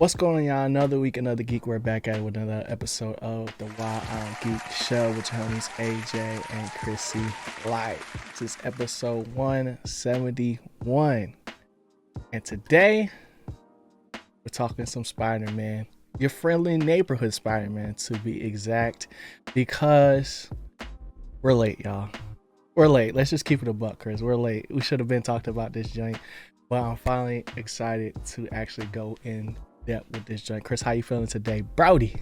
What's going on, y'all? Another week, another geek. We're back at it with another episode of the Wild On Geek Show with your homies AJ and ChrisyLite. This is episode 171. And today, we're talking some Spider-Man. Your friendly neighborhood Spider-Man, to be exact. Because we're late, y'all. We're late. Let's just keep it a buck, Chris. We're late. We should have been talking about this joint. But I'm finally excited to actually go in depth with this joint. Chris, how you feeling today, Brody?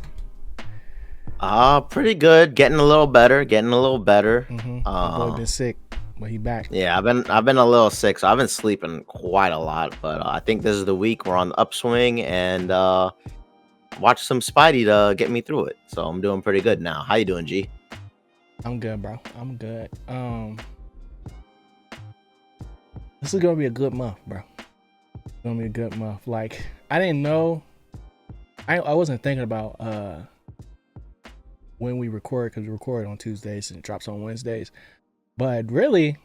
Pretty good. Getting a little better. My boy been sick, but he back. Yeah, I've been a little sick, so I've been sleeping quite a lot. But I think this is the week we're on the upswing, and watch some Spidey to get me through it. So I'm doing pretty good now. How you doing, G? I'm good, bro. I'm good. This is gonna be a good month, bro. It's gonna be a good month. Like, I didn't know. I wasn't thinking about when we record, because we record on Tuesdays and it drops on Wednesdays. But really,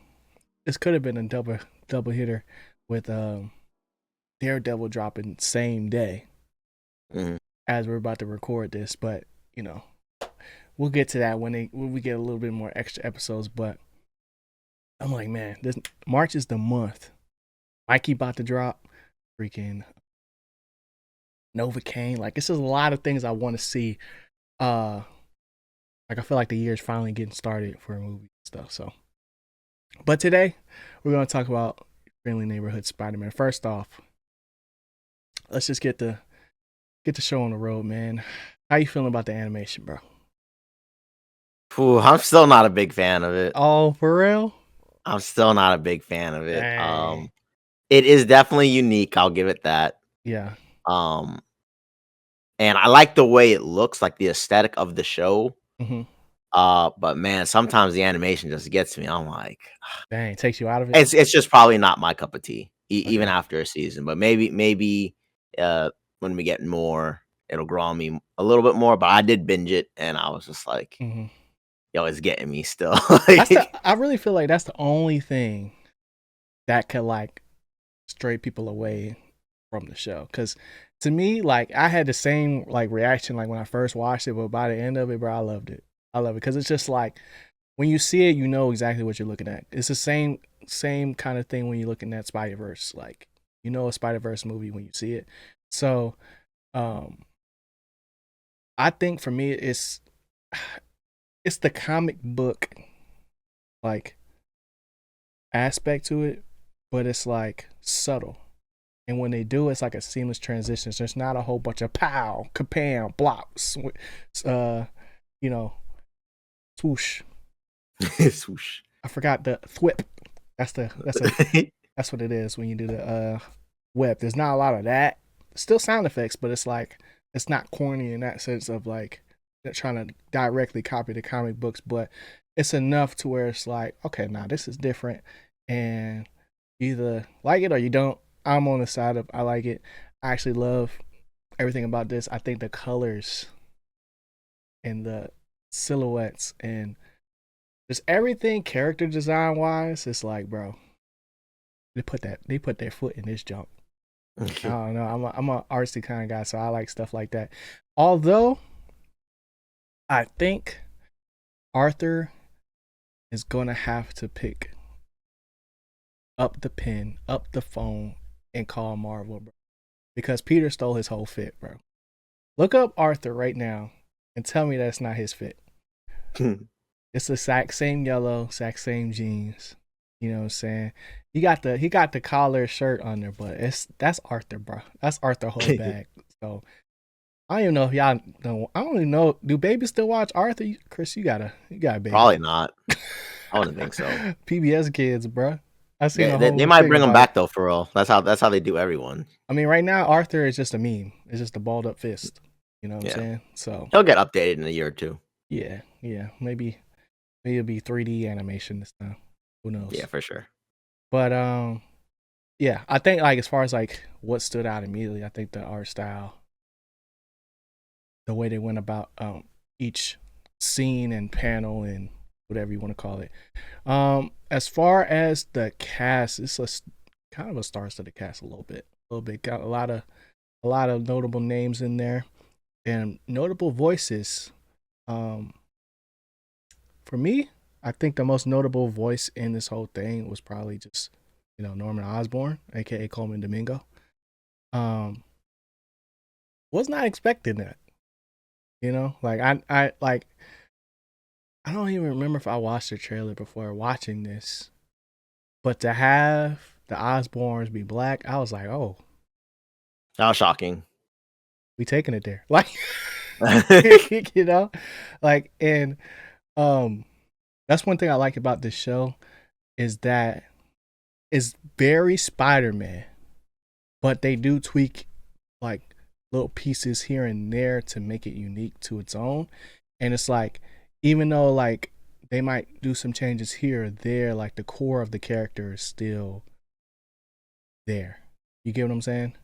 this could have been a double hitter with Daredevil dropping same day as we're about to record this. But we'll get to that when we get a little bit more extra episodes. But I'm like, man, this March is the month. Mikey about to drop, freaking Novocaine. Like, this is a lot of things I want to see. Like, I feel like the year is finally getting started for movie and stuff. So, but today we're gonna talk about Friendly Neighborhood Spider-Man. First off, let's just get the show on the road, man. How you feeling about the animation, bro? Ooh, I'm still not a big fan of it. Oh, for real? I'm still not a big fan of it. Dang. It is definitely unique. I'll give it that. Yeah. And I like the way it looks, like the aesthetic of the show. Mm-hmm. But man, sometimes the animation just gets me. I'm like, Dang, it takes you out of it. it's just probably not my cup of tea, even Okay. after a season. But maybe when we get more, it'll grow on me a little bit more. But I did binge it, and I was just like, Mm-hmm. yo, it's getting me still. I really feel like that's the only thing that could like stray people away from the show. Because to me, like, I had the same like reaction like when I first watched it, but by the end of it, bro, I loved it. I love it because it's just like when you see it, you know exactly what you're looking at. It's the same kind of thing when you're looking at Spider-Verse. Like, you know a Spider-Verse movie when you see it. So, I think for me, it's the comic book like aspect to it, but it's like subtle. And when they do, it's like a seamless transition. So there's not a whole bunch of pow, kapam, blocks, swoosh. Swoosh. I forgot the thwip. That's what it is when you do the web. There's not a lot of that. Still sound effects, but it's like it's not corny in that sense of like they're trying to directly copy the comic books, but it's enough to where it's like, okay, now this is different, and you either like it or you don't. I'm on the side of I like it. I actually love everything about this. I think the colors and the silhouettes and just everything character design wise, it's like, bro, they put their foot in this junk. I don't know. I'm a artsy kind of guy, so I like stuff like that. Although I think Arthur is gonna have to pick up the pen, up the phone, and call Marvel, bro, because Peter stole his whole fit, bro. Look up Arthur right now and tell me that's not his fit. It's the exact same yellow, exact same jeans. You know what I'm saying? He got the collar shirt under, but that's Arthur, bro. That's Arthur whole bag. So I don't even know if y'all know. I don't even know. Do babies still watch Arthur? Chris, you got a baby. Probably not. I wouldn't think so. PBS kids, bro. I seen a They whole might thing bring them about it. back though, for real. That's how they do everyone. I mean, right now Arthur is just a meme. It's just a balled up fist. You know what I'm Yeah. saying? So He'll get updated in a year or two. yeah. Maybe it'll be 3D animation this time. Who knows? Yeah, for sure. But yeah, I think like as far as like what stood out immediately, I think the art style, the way they went about each scene and panel and whatever you want to call it. As far as the cast, it's kind of a stars to the cast a little bit. Got a lot of a lot of notable names in there and notable voices. Um, for me, I think the most notable voice in this whole thing was probably just, Norman Osborn, aka Coleman Domingo. Um, was not expecting that. Like I don't even remember if I watched the trailer before watching this, but to have the Osborns be black, I was like, oh, That was shocking. we taking it there. Like, you know, and um, that's one thing I like about this show is that it's very Spider-Man, but they do tweak like little pieces here and there to make it unique to its own. And it's like, even though like they might do some changes here or there, like the core of the character is still there. You get what I'm saying?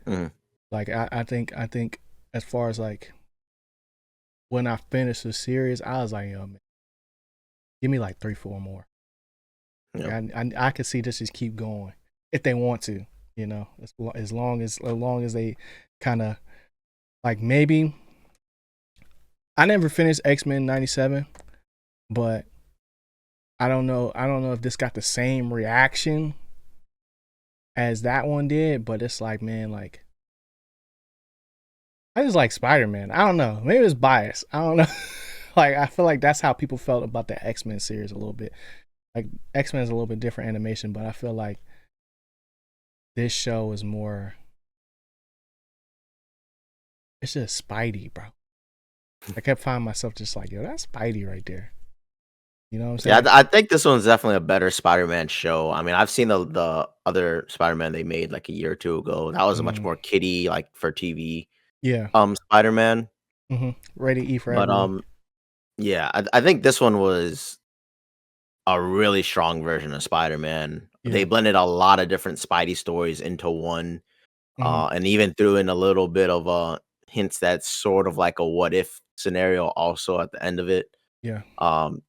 Mhm. Like I think as far as like when I finished the series, I was like, yo, man, give me like 3, 4 more. Yeah. I could see this just keep going if they want to, as long as they kind of like maybe I never finished X-Men 97, but I don't know if this got the same reaction as that one did, but it's like, man, like I just like Spider-Man. I don't know. Maybe it's bias. I don't know. Like I feel like that's how people felt about the X-Men series a little bit. Like X-Men is a little bit different animation, but I feel like this show is more it's just Spidey, bro. I kept finding myself just like, yo, that's Spidey right there. You know what I'm Yeah, saying? I think this one's definitely a better Spider-Man show. I mean, I've seen the other Spider-Man they made like a year or two ago. That was a much Mm, more kiddie, like for TV, yeah. Spider-Man. Ready to eat for But everyone. yeah, I think this one was a really strong version of Spider-Man. They Yeah. blended a lot of different Spidey stories into one, hmm and even threw in a little bit of hints that's sort of like a what if scenario also at the end of it. Yeah.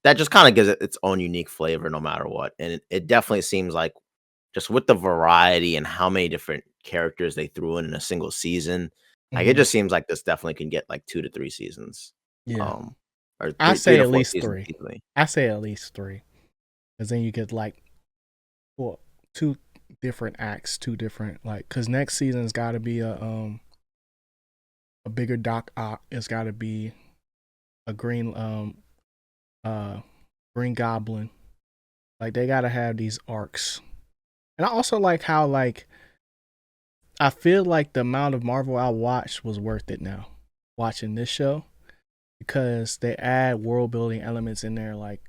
That just kind of gives it its own unique flavor no matter what. And it definitely seems like just with the variety and how many different characters they threw in a single season, like it hmm just seems like this definitely can get like 2 to 3 seasons. Yeah. Um or I three say to at four least seasons three. easily. I say at least three, because then you get like well, two different acts, two different like, because next season's got to be a bigger Doc Ock. It's got to be a uh Green Goblin. Like they got to have these arcs, and I also like how like I feel like the amount of Marvel I watched was worth it now. Watching this show because they add world building elements in there, like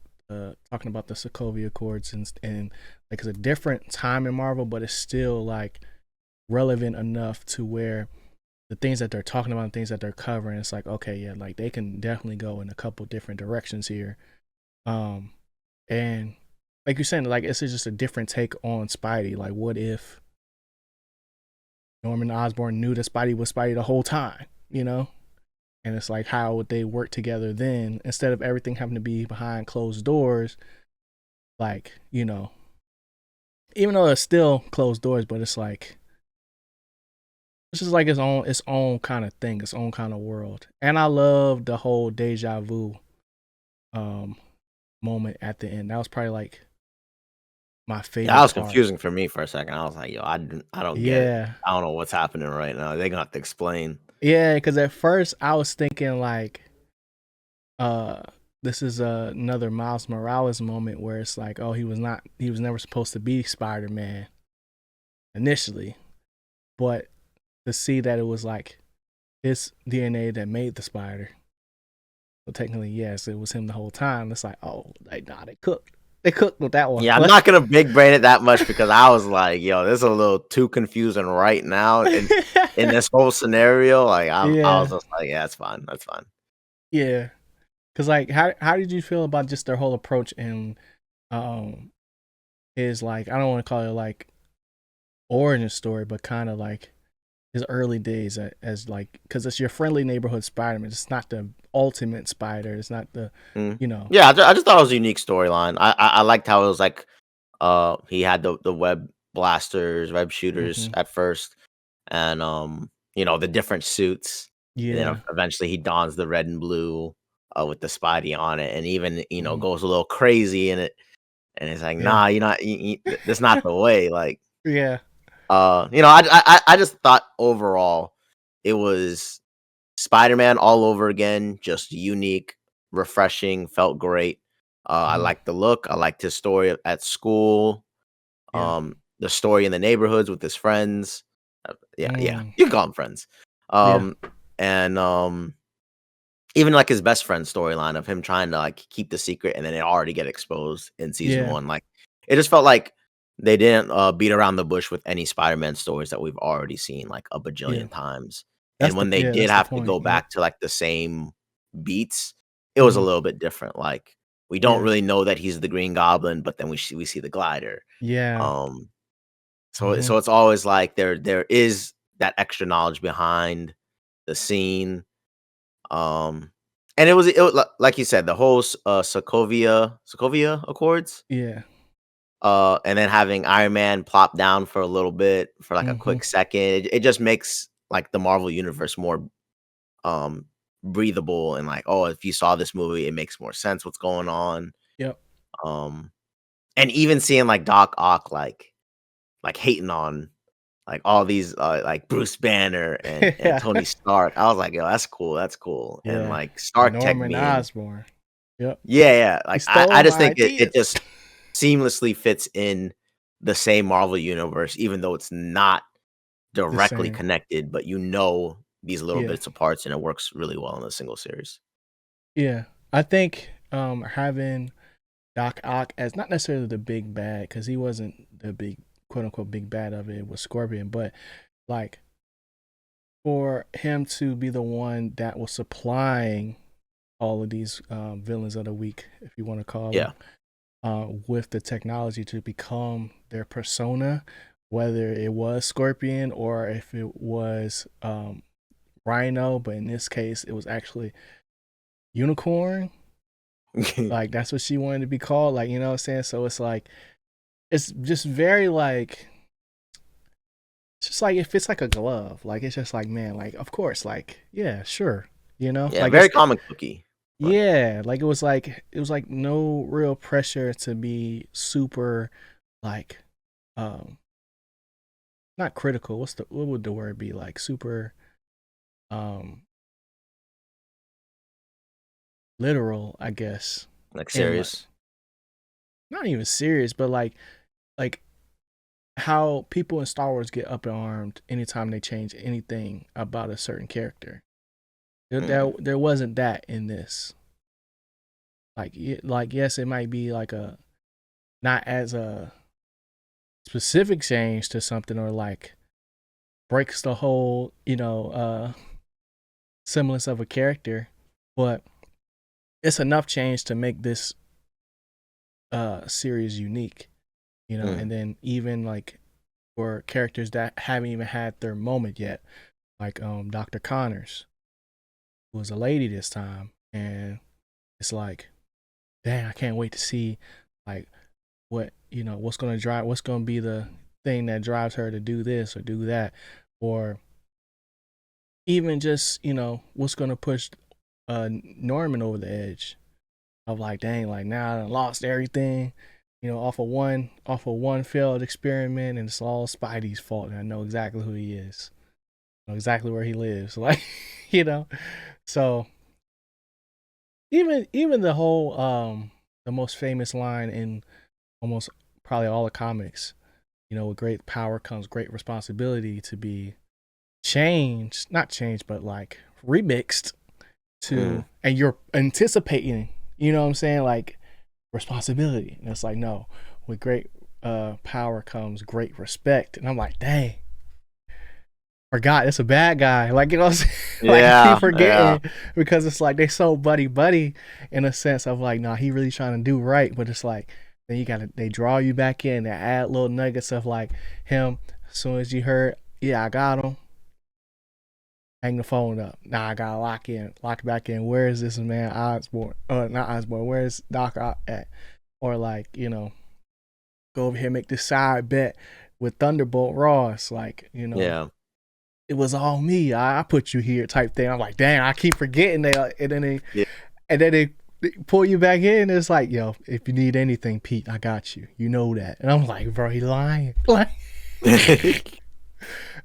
talking about the Sokovia Accords and like it's a different time in Marvel, but it's still like relevant enough to where the things that they're talking about and things that they're covering, it's like okay, yeah, like they can definitely go in a couple different directions here. Um, and like you're saying, like it's just a different take on Spidey. Like, what if Norman Osborn knew that Spidey was Spidey the whole time? And it's like, how would they work together then instead of everything having to be behind closed doors? Like, even though it's still closed doors, but it's like it's just like its own kind of thing, its own kind of world. And I love the whole deja vu um moment at the end. That was probably like my Yeah, that favorite was part. confusing for me for a second. I was like, yo, I don't get it. Yeah. I don't know what's happening right now. They're gonna have to explain. Yeah, because at first I was thinking like uh this is another Miles Morales moment where it's like, oh, he was never supposed to be Spider-Man initially, but to see that it was like his DNA that made the spider. So technically, yes, it was him the whole time. It's like, oh, like nah, they cooked. They cooked with that one. Yeah, I'm not gonna big brain it that much because I was like, yo, this is a little too confusing right now in this whole scenario. Like I was Yeah, just like, yeah, that's fine. That's fine. yeah. Cause like, how did you feel about just their whole approach and um his like I don't want to call it like origin story, but kind of like his early days as like because it's your friendly neighborhood Spider-Man. It's not the ultimate spider. It's not the Mm. you know. Yeah, I just thought it was a unique storyline. I liked how it was like he had the web blasters, web shooters hmm at first, and the different suits, and then Yeah. eventually he dons the red and blue with the Spidey on it, and even Mhm. goes a little crazy in it, and it's like, Yeah. nah, you're not, that's not the way. Like, Yeah. I just thought overall it was Spider-Man all over again, just unique, refreshing, felt great. I Mhm. liked the look. I liked his story at school. Yeah. The story in the neighborhoods with his friends. Yeah, Mm. you can call them friends. Yeah. And even like his best friend storyline of him trying to like keep the secret and then it already get exposed in season Yeah. one. Like it just felt like they didn't beat around the bush with any Spider-Man stories that we've already seen like a Yeah. bajillion times. And when they did That's the have to point. go Yep. back to like the same beats, it was a Mhm. little bit different. Like we don't Yeah. really know that he's the Green Goblin, but then we see the glider. Yeah. Um, so Mhm. it's always like there is that extra knowledge behind the scene. Um, and it was like you said, the whole Sokovia Accords. Yeah. And then having Iron Man plop down for a little bit for like a Mhm. quick second, it just makes like the Marvel universe more um breathable and like, oh, if you saw this movie, it makes more sense what's going on. Yep. Um, and even seeing like Doc Ock like hating on like all these like Bruce Banner and Yeah. Tony Stark. I was like, yo, that's cool. And Yeah. like And Stark Tech Norman being, Osborn. Yep. yeah. He Like I stole just my think it ideas. just seamlessly fits in the same Marvel universe, even though it's not The directly same. connected, but these little Yeah. bits of parts and it works really well in a single series. Yeah. I think having Doc Ock as not necessarily the big bad, because he wasn't the big quote unquote big bad of it was Scorpion, but like for him to be the one that was supplying all of these villains of the week, if you want to call them, Yeah. with the technology to become their persona, whether it was Scorpion or if it was Rhino, but in this case, it was actually Unicorn. Like that's what she wanted to be called. Like, you know what I'm saying? So it's like, it's just very like, it's just like, it fits like a glove. Like, it's just like, man, like, of course, like, yeah, sure. You know, Yeah, like very comic booky. But yeah, like it was like no real pressure to be super like um not critical. What would the word be? Like super um literal, I guess. like And like serious. not even serious, but like how people in Star Wars get up and armed anytime they change anything about a certain character. Mm, There wasn't that in this. Like yes, it might be like a not as a specific change to something or like breaks the whole, semblance of a character, but it's enough change to make this series unique, mm. and then even like for characters that haven't even had their moment yet, like Dr. Connors, who was a lady this time, and it's like, dang, I can't wait to see like what's gonna be the thing that drives her to do this or do that, or even just what's gonna push Norman over the edge of like, dang, like now I done lost everything, off of one failed experiment, and it's all Spidey's fault, and I know exactly who he is, I know exactly where he lives, like, you know. So even the whole the most famous line in almost probably all the comics, with great power comes great responsibility, to be changed, not changed, but like remixed Mm. to, and you're anticipating, you know what I'm saying, like responsibility, and it's like, no, with great power comes great respect, and I'm like, dang, forgot it's a bad guy, like, what I'm saying? Like I keep Yeah, yeah. forgetting, because it's like they so buddy buddy in a sense of like, nah, he really trying to do right, but it's like then they draw you back in, they add little nuggets of like him, as soon as you heard, yeah, I got him, hang the phone up. Nah, I gotta lock back in. Where is this man Osborn? Not Osborn. Where is Doc Ock at? Or like, go over here, make this side bet with Thunderbolt Ross. Like, Yeah. it was all me. I put you here, type thing. I'm like, dang, I keep forgetting that, Yeah. and then they pull you back in. It's like, yo, if you need anything, Pete, I got you. You know that. And I'm like, bro, he lying. Like,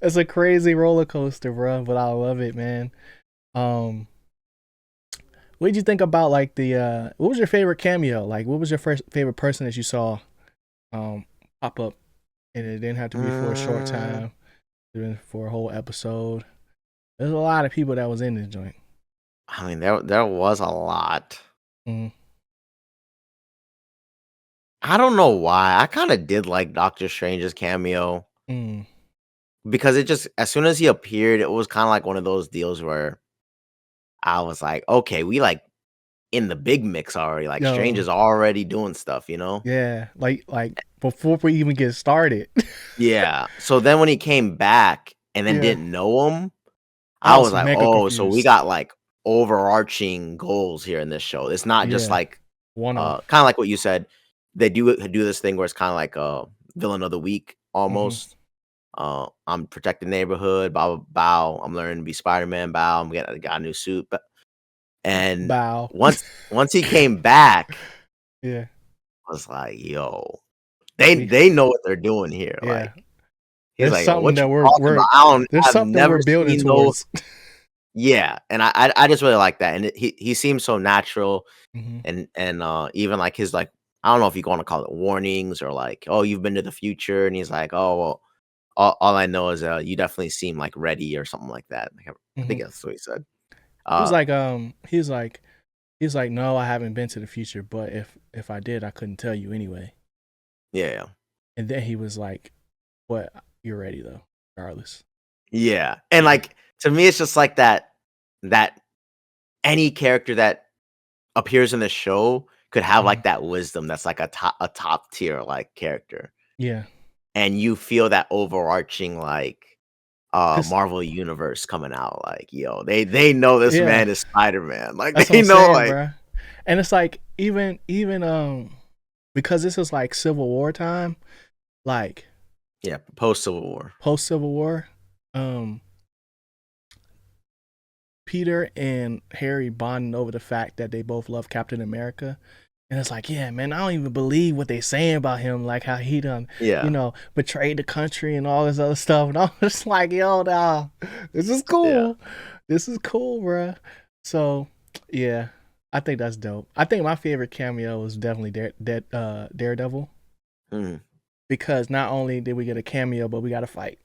it's a crazy roller coaster, bro. But I love it, man. Um, what did you think about like the? What was your favorite cameo? Like, what was your first favorite person that you saw, um, pop up? And it didn't have to be for a short Mm, time. It been for a whole episode. There's a lot of people that was in this joint. I mean, there was a lot. Mm, I don't know why. I kind of did like Doctor Strange's cameo mm, because it just as soon as he appeared, it was kind of like one of those deals where I was like, okay, we like in the big mix already. Like Strange yo, is already doing stuff, you know? yeah, like before we even get started. Yeah. So then when he came back and then Yeah, didn't know him, I I was was like, mega oh, so we confused. got like overarching goals here in this show. It's not just Yeah, like one off. kind of like what you said. They do this thing where it's kind of like a villain of the week Mm-hmm. almost. I'm protecting the neighborhood, bow, bow. I'm learning to be Spider-Man, bow. Got a new suit. And Bow. once he came back, Yeah, I was like, yo, we. they know what they're doing here. Yeah, Like he's there's like, yo, something what you that talking about? I don't there's I've something we're never building seen those. towards. Yeah, and I just really like that. And he seems so natural Mm-hmm. and even like his like I don't know if you want to call it warnings or like, oh, you've been to the future, and he's like, oh well, all I know is you definitely seem like ready or something like that. Like, I Mm-hmm. think that's what he said. He was Uh like, he's like, no, I haven't been to the future, but if I did, I couldn't tell you anyway. yeah. And then he was like, but you're ready though, regardless. Yeah. And Yeah. like to me it's just like that any character that appears in the show could have Mm-hmm. like that wisdom that's like a top tier like character. Yeah. And you feel that overarching like Cause Marvel universe coming out like, yo, they know this yeah, man is Spider-Man. Like that's what they I'm know saying, like bro. And it's like even because this is like Civil War time, like yeah, post Civil War. post Civil War, um, Peter and Harry bonding over the fact that they both love Captain America. And it's like, yeah, man, I don't even believe what they saying about him, like how he done, Yeah. betrayed the country and all this other stuff. And I'm just like, yo, nah, this is Yeah. cool. This is cool, bro. So, yeah, I think that's dope. I think my favorite cameo is definitely Daredevil Mhm. because not only did we get a cameo, but we got a fight.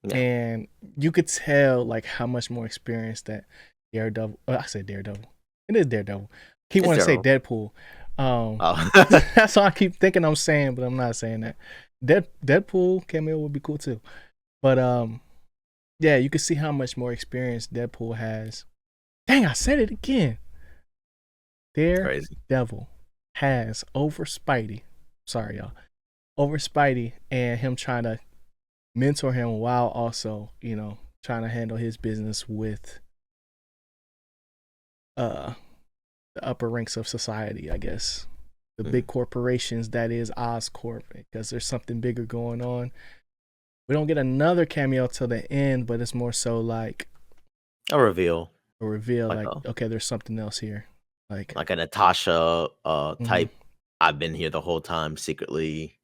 Yeah. And you could tell like how much more experience that Daredevil. I said Daredevil. It is Daredevil. Keep It's wanting to say terrible. Deadpool. Oh. That's all I keep thinking I'm saying, but I'm not saying that. Deadpool cameo would be cool too. But yeah, you can see how much more experience Deadpool has. Dang, I said it again. Crazy. Daredevil has over Spidey. Sorry, y'all. Over Spidey and him trying to mentor him while also, trying to handle his business with uh the upper ranks of society, I guess. The big Mhm. corporations that is Oscorp, because there's something bigger going on. We don't get another cameo till the end, but it's more so like A reveal. a reveal, Like like, a okay, there's something else here. Like, like a Natasha mhm, type. I've been here the whole time secretly.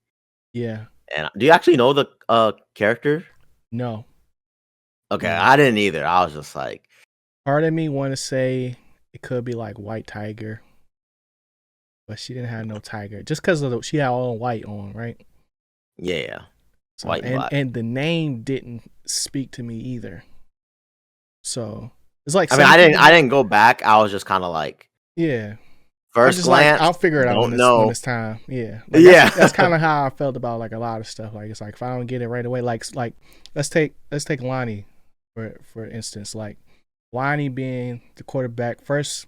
yeah, And do you actually know the character? no, Okay, no. I didn't either. I was just like, Part of me want to say it could be like White Tiger, but she didn't have no tiger just because she had all white on, right? yeah, So white and and black. and the name didn't speak to me either. So it's like I mean, some people I get, didn't go back. I was just kind of like yeah. I'm first just like, glance, I'll figure it out when don't it's know. time. Yeah, like Yeah. that's kind of how I felt about like a lot of stuff. Like it's like if I don't get it right away, like let's take Lonnie for instance. Like Lonnie being the quarterback, first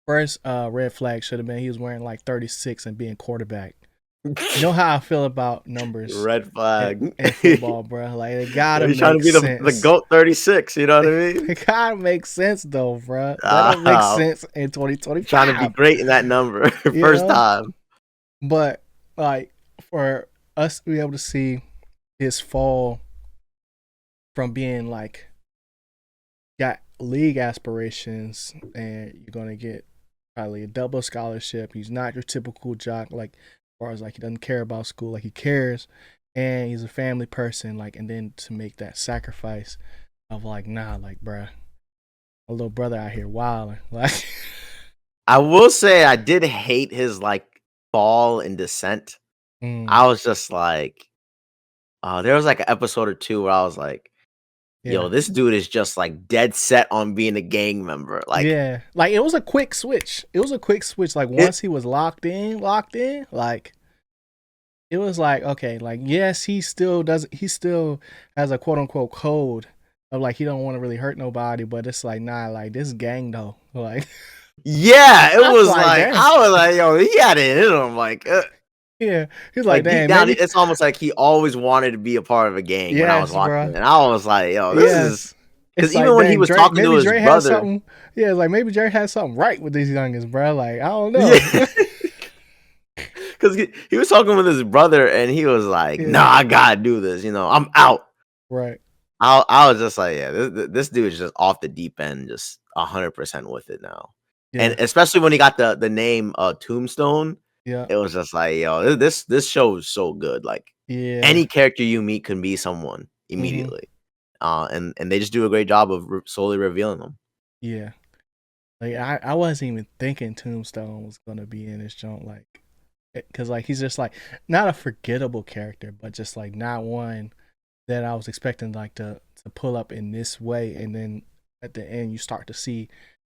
red flag should have been he was wearing like 36 and being quarterback. You know how I feel about numbers Red in, flag. in football, bro. Like it gotta He's trying to make be the sense. goat 36. You know what I mean? It gotta make sense though, bro. That don't make Ah, sense in trying to be 2025. great in that number You first know, time. but like for us to be able to see his fall from being like got league aspirations, and you're gonna get probably a double scholarship. He's not your typical jock, like as far as like he doesn't care about school, like he cares, and he's a family person, like, and then to make that sacrifice of like, nah, like, bruh, a little brother out here wilding, like, I will say I did hate his like fall and descent. mm, I was just like, there was like an episode or two where I was like, yo, yeah, this dude is just like dead set on being a gang member. Like yeah, like it was a quick switch. It was a quick switch. Like it, once he was locked in, like it was like, okay, like yes, he still has a quote unquote code of like he don't want to really hurt nobody, but it's like nah, like this gang though, like yeah, it I was was like, like dang, I was like, yo, he had it in him. yeah, he's like, Like deep dang, down, maybe it's almost like he always wanted to be a part of a gang when I was yes, watching bro, it. And I was like, yo, this is yes. because It's even like, when he dang, was Drake, talking to maybe his Drake has brother, something. Yeah, like maybe Drake has something right with these youngins, bro. Like I don't yeah, know. because he was talking with his brother and he was like, nah, Yeah, I gotta do this. I'm out. right. I was just like, yeah, this dude is just off the deep end, just 100% with it now. And Yeah, especially when he got the name Tombstone, yeah, it was just like, yo, this show is so good. Like yeah. any character you meet can be someone Mm-hmm. immediately. And they just do a great job of slowly revealing them. Yeah. Like I wasn't even thinking Tombstone was gonna be in this joint, like, because like he's just like not a forgettable character, but just like not one that I was expecting like to pull up in this way, and then at the end you start to see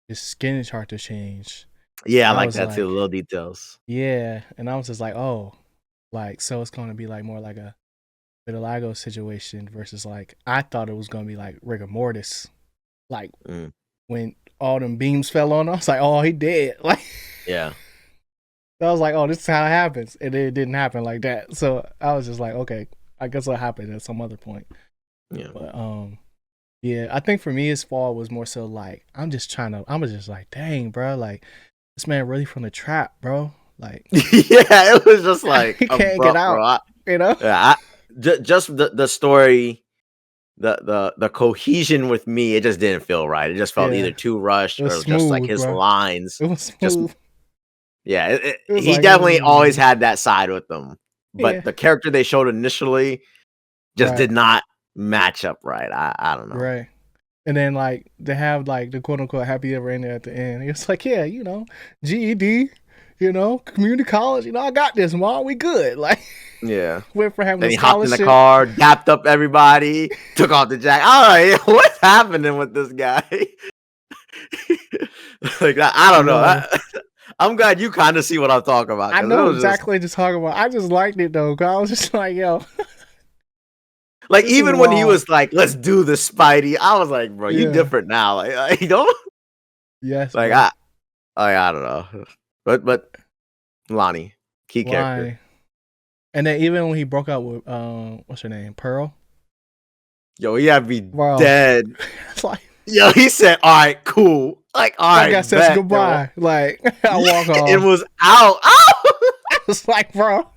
his skin chart to change, Yeah, I and I like was that too. The like, little details. yeah, and I was just like, oh, like so it's gonna be like more like a vitiligo situation versus like I thought it was gonna be like rigor mortis, like Mm, when all them beams fell on him. I was like, oh, he dead, like. yeah, I was like, oh, this is how it happens. And it didn't happen like that. So I was just like, okay, I guess it'll happen at some other point. yeah. But yeah, I think for me his fall was more so like I was just like, dang, bro, like this man really from the trap, bro. Like Yeah, it was just like he can't get abrupt, bro. out, you know? Yeah, just the story, the cohesion with me, it just didn't feel right. It just felt Yeah. either too It rushed was or just like smooth, his bro. lines. It was Just smooth. yeah, It was he like, definitely always had that side with him, yeah, but the character they showed initially just right, did not match up right. I don't know. right. And then like they have like the quote unquote happy ever ending at the end. It's like, yeah, GED, community college, I got this, mom. We good. Like Yeah. went for having Then a he hopped in the scholarship. car, dapped up everybody, took off the jacket. All right, what's happening with this guy? Like I don't know. Yo, I'm glad you kind of see what I'm talking about I because it know was just exactly what you're talking about. I just liked it though, cause I was just like, yo, like this is even when he wild. was like, "Let's do the Spidey," I was like, "Bro, you Yeah. different now." Like you know, Yes, like bro. I don't know, but Lonnie, key character. Why? And then even when he broke up with what's her name? Pearl? Yo, he had me Bro. dead. It's like Yo, he said, "All right, cool." Like, all that guy right, says bet, yo. goodbye. Like I Yeah, walk it off. was out. I was like, bro,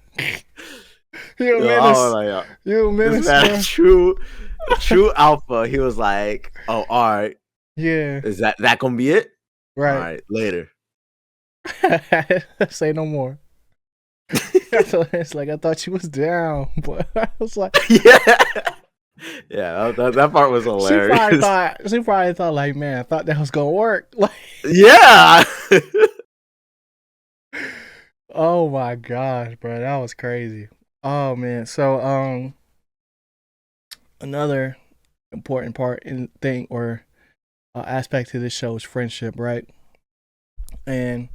you a Yo, I was menace. like, yo, You a this menace, man, bro. true alpha. He was like, "Oh, all right, Yeah. is that gonna be it? All Right. right, later." Say no more. It's like I thought you was down, but I was like, Yeah, yeah, that part was hilarious. she probably thought like, man, I thought that was gonna work. Like, Yeah, oh my gosh, bro, that was crazy. Oh man, so another important part in thing or aspect to this show is friendship, right? And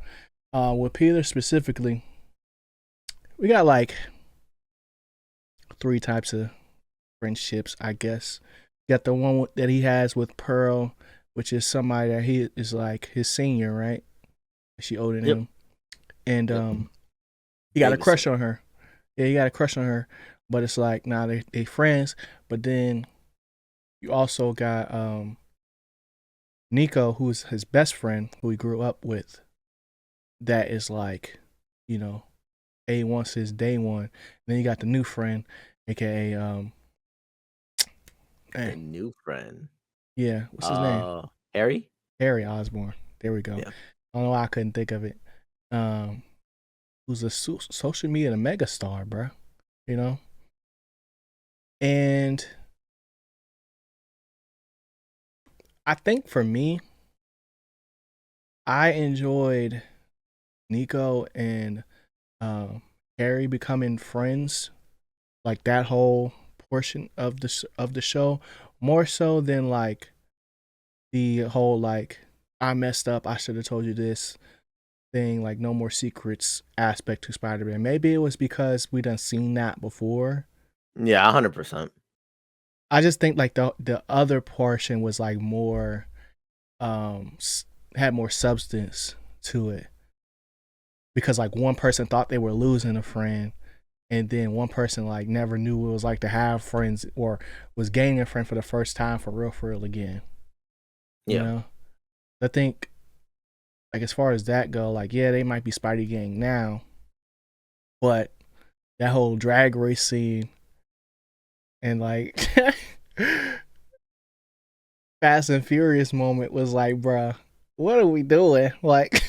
with Peter specifically, we got like three types of friendships, I guess. You got the one that he has with Pearl, which is somebody that he is like his senior, right? She older than yep, him, and yep. he got a Babysit. crush on her. Yeah, he got a crush on her, but it's like nah, they friends. But then you also got Nico, who's his best friend, who he grew up with. That is like, you know, A1 since day one. And then you got the new friend, aka The Dang. new friend. Yeah, what's his name? Harry? Harry Osborn. There we go. Yeah. I don't know why I couldn't think of it. Um, who's a social media megastar, bro? You know, and I think for me, I enjoyed Nico and Harry becoming friends, like that whole portion of the show, more so than like the whole like I messed up, I should have told you this thing, like no more secrets aspect to Spider-Man. Maybe it was because we done seen that before. Yeah, 100%. I just think like the other portion was like more um had more substance to it, because like one person thought they were losing a friend, and then one person like never knew what it was like to have friends, or was gaining a friend for the first time for real again. You Yeah. know, I think like as far as that go, like yeah, they might be Spidey gang now, but that whole drag race scene and like Fast and Furious moment was like, bruh, what are we doing? Like,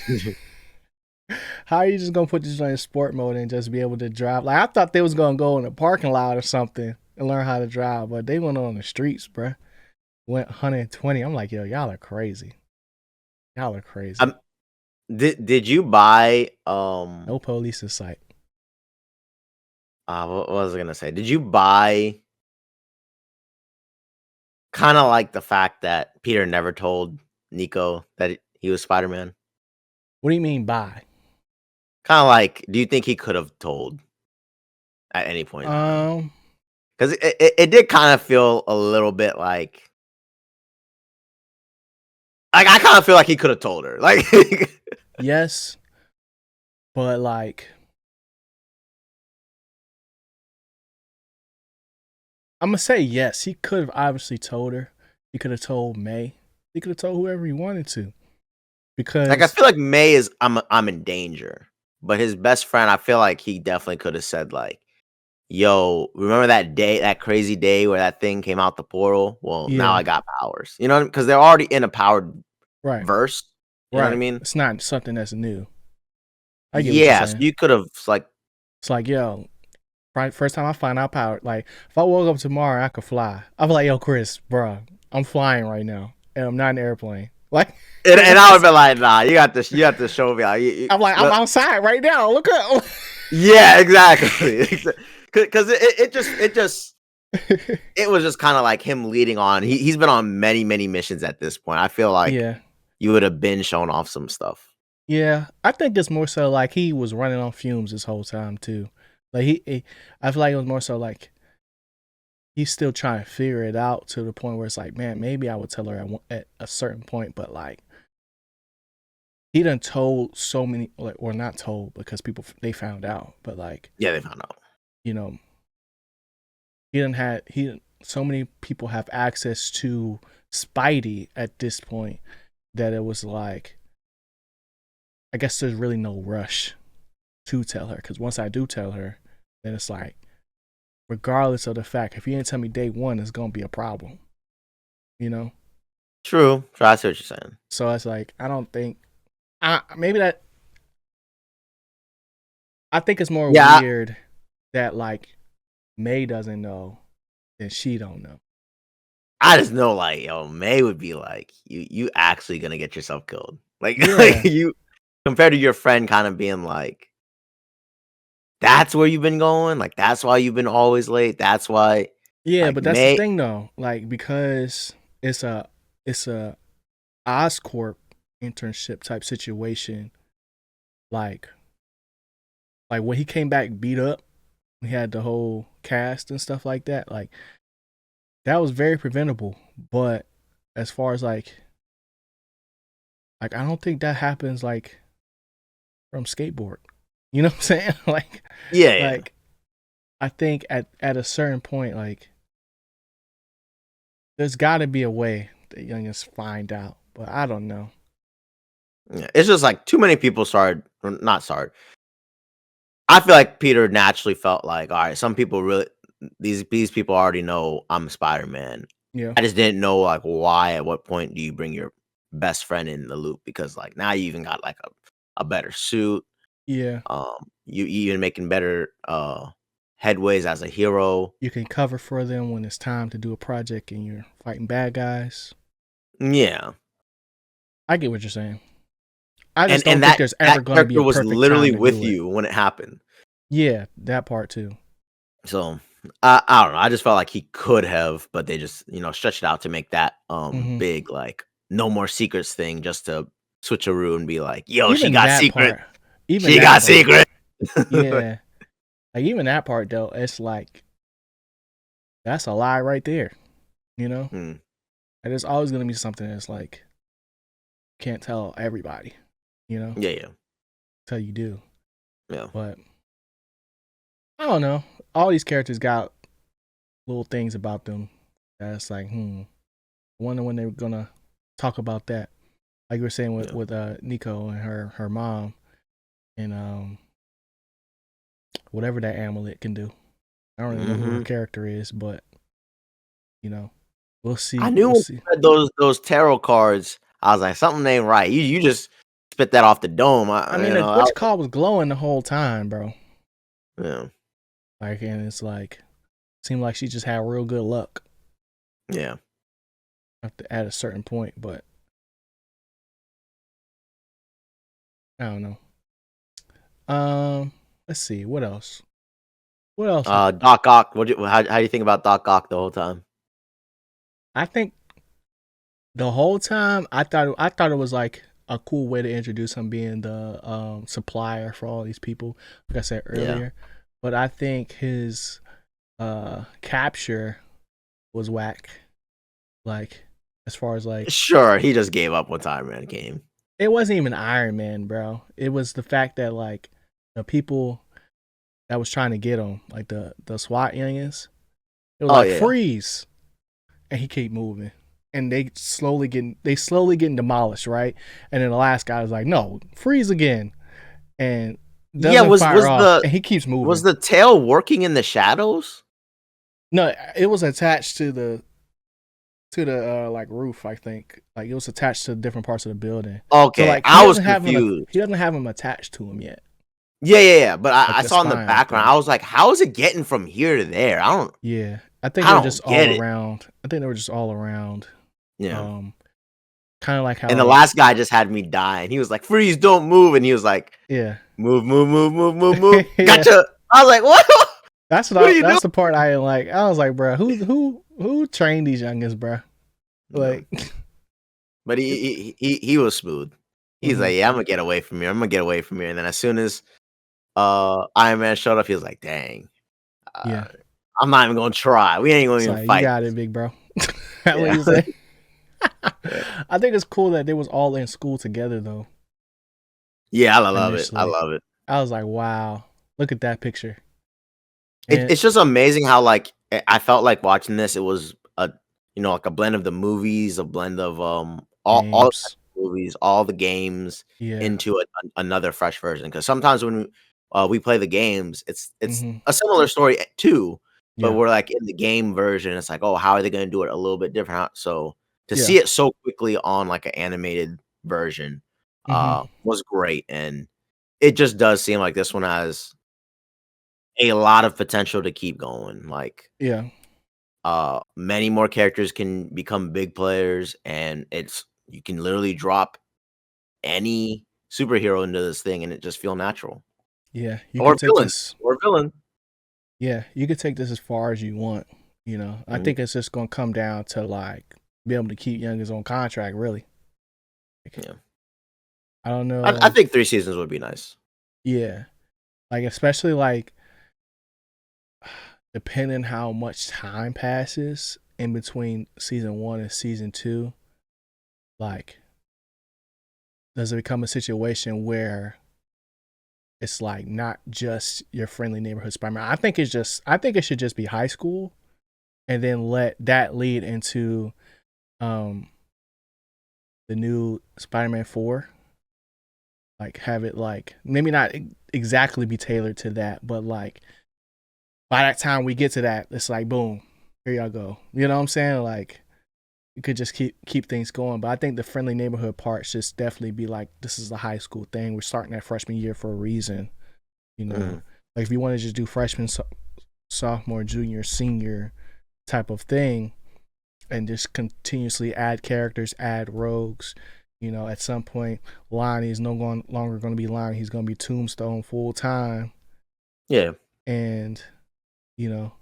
how are you just gonna put this on in sport mode and just be able to drive? Like, I thought they was gonna go in a parking lot or something and learn how to drive, but they went on the streets, bruh. Went 120. I'm like, yo, y'all are crazy. Y'all are crazy. um, did you buy No police in sight. what was I gonna say? Did you buy kind of like the fact that Peter never told Nico that he was Spider-Man? What do you mean by? Kind of like, do you think he could have told at any point in time? Um, Because it did kind of feel a little bit like I kind of feel like he could have told her. Like, yes, but like, I'm gonna say yes. He could have obviously told her. He could have told May. He could have told whoever he wanted to. like I Because feel like May is I'm in danger, but his best friend, I feel like he definitely could have said like, "Yo, remember that day, that crazy day where that thing came out the portal? Well, now yeah, I got powers." You know, because they're already in a powered right, verse. You know what I right. mean? It's not something that's new. I get what you're Yeah, so saying. you could have like, It's like, yo, right, first time I find out power, like if I woke up tomorrow, I could fly. I'm like, yo, Chris, bro, I'm flying right now, and I'm not in an airplane. Like, and I would be like, "Nah, you got to show me." Like, I'm like, I'm outside right now. Look up. yeah, exactly. Because it was just kind of like him leading on. He's been on many missions at this point. I feel like Yeah, you would have been shown off some stuff. yeah. I think it's more so like he was running on fumes this whole time too. Like I feel like it was more so like he's still trying to figure it out to the point where it's like, man, maybe I would tell her at a certain point, but like he done told so many, like, or not told because people they found out, but like Yeah, they found out. you know he so many people have access to Spidey at this point that it was like I guess there's really no rush to tell her, because once I do tell her, then it's like regardless of the fact, if you didn't tell me day one, it's gonna be a problem, you know. True. I see what you're saying. So it's like I don't think maybe that I think it's more Yeah, weird that like May doesn't know than she don't know. I just know, like, yo, May would be like, you actually gonna get yourself killed. Like, like Yeah, you compared to your friend kind of being like, that's where you've been going. Like, that's why you've been always late. That's why, yeah, like, but that's the May. thing though. Like because it's a Oscorp internship type situation. Like when he came back beat up, we had the whole cast and stuff like that. Like that was very preventable. But as far as like I don't think that happens like from skateboard. You know what I'm saying? Yeah, yeah. like I think at a certain point, like there's got to be a way that youngins find out, but I don't know. Yeah. It's just like too many people started, or not started. I feel like Peter naturally felt like, all right, some people really these people already know I'm Spider-Man. Yeah. I just didn't know like why. At what point do you bring your best friend in the loop? Because like now you even got like a better suit. Yeah. You even making better headways as a hero. You can cover for them when it's time to do a project and you're fighting bad guys. Yeah. I get what you're saying. I just And don't think that there's ever that going to be character a was perfect literally time to with do it. you when it happened. Yeah, that part too. So I don't know. I just felt like he could have, but they just stretched it out to make that Hmm. big like no more secrets thing just to switcheroo and be like, yo, she Even got that secret. part, even She that got part, secret. yeah. Like even that part though, it's like that's a lie right there. You know, Hmm. and there's always gonna be something that's like can't tell everybody. You know, Yeah, yeah, until you do. yeah. But I don't know. All these characters got little things about them that's like, I wonder when they're gonna talk about that. Like you were saying with Yeah. Nico and her mom and whatever that amulet can do. I don't really know who her Hmm. character is, but you know, we'll I see. knew We'll when see. you read those tarot cards, I was like, something ain't right. You just spit that off the dome. I mean, the witch card was glowing the whole time, bro. Yeah, Like, and it's like, seemed like she just had real good luck yeah. at a certain point, but I don't know. Let's see. What else? What else? Doc Ock. How do you think about Doc Ock the whole time? I think the whole time I thought it was like a cool way to introduce him being the supplier for all these people, like I said Yeah. earlier. But I think his capture was whack. Like as far as like Sure, he just gave up when Time Man came. it wasn't even Iron Man, bro. It was the fact that like the people that was trying to get him, like the SWAT youngins, it was Oh like yeah. freeze, and he keep moving, and they slowly getting demolished, right? And then the last guy was like, no, freeze again, and Yeah, doesn't was fire was off, the and he keeps was moving. the tail working in the shadows? No, it was attached to the like roof, I think. Like it was attached to different parts of the building. So Okay, like I was confused. he doesn't have him attached to him yet. Yeah, yeah, yeah. But Like I the saw in the spine background, thing. I was like, how is it getting from here to there? Yeah. I think I they were just don't all get it. around. I think they were just all around. Yeah. Um kind of like And the how last guy just had me die, and he was like, "Freeze, don't move," and he was like, yeah. "Move, move, move, move, move, move." Yeah. Gotcha. I was like, "What? What are you doing?" That's the part I didn't like. I was like, bro, who trained these youngins, bro? Yeah. Like But he was smooth. He's mhm, like, "Yeah, I'm gonna get away from here. I'm gonna get away from here." And then as soon as Iron Man showed up, he was like, "Dang, uh, yeah. I'm not even gonna try. We ain't gonna It's even like you fight." got it, big bro. That's what Yeah, you say. yeah, I think it's cool that they was all in school together though, yeah. I love it. I initially. love it. I was like, wow, look at that picture. And It's just amazing how like I felt like watching this. It was a like a blend of the movies, a blend of all the games. movies, all the games Yeah. into another fresh version. Because sometimes when we play the games, it's Hmm. a similar story too, but Yeah. we're like in the game version. It's like, oh, how are they going to do it a little bit different? So to Yeah. see it so quickly on like an animated version Hmm. was great, and it just does seem like this one has a lot of potential to keep going. Like Yeah. many more characters can become big players, and it's you can literally drop any superhero into this thing and it just feel natural. Yeah. You Or could take villain. this. Or villain. Yeah, you could take this as far as you want. I Mhm. think it's just gonna come down to like be able to keep youngers on contract. Really, like, Yeah. I don't know. I Like, think 3 seasons would be nice. yeah, like especially like depending how much time passes in between season one and season two. Like, does it become a situation where it's like not just your friendly neighborhood Spider-Man? I think it should just be high school, and then let that lead into um the new Spider-Man 4, like have it like maybe not exactly be tailored to that, but like by that time we get to that, it's like boom, here y'all go. You know what I'm saying? Like you could just keep things going. But I think the friendly neighborhood part should definitely be like, this is a high school thing. We're starting that freshman year for a reason. You know, Mhm. like if you want to just do freshman, sophomore, junior, senior type of thing, and just continuously add characters, add rogues. You know, at some point, Lonnie is longer going to be Lonnie. He's going to be Tombstone full time, Yeah. and you know,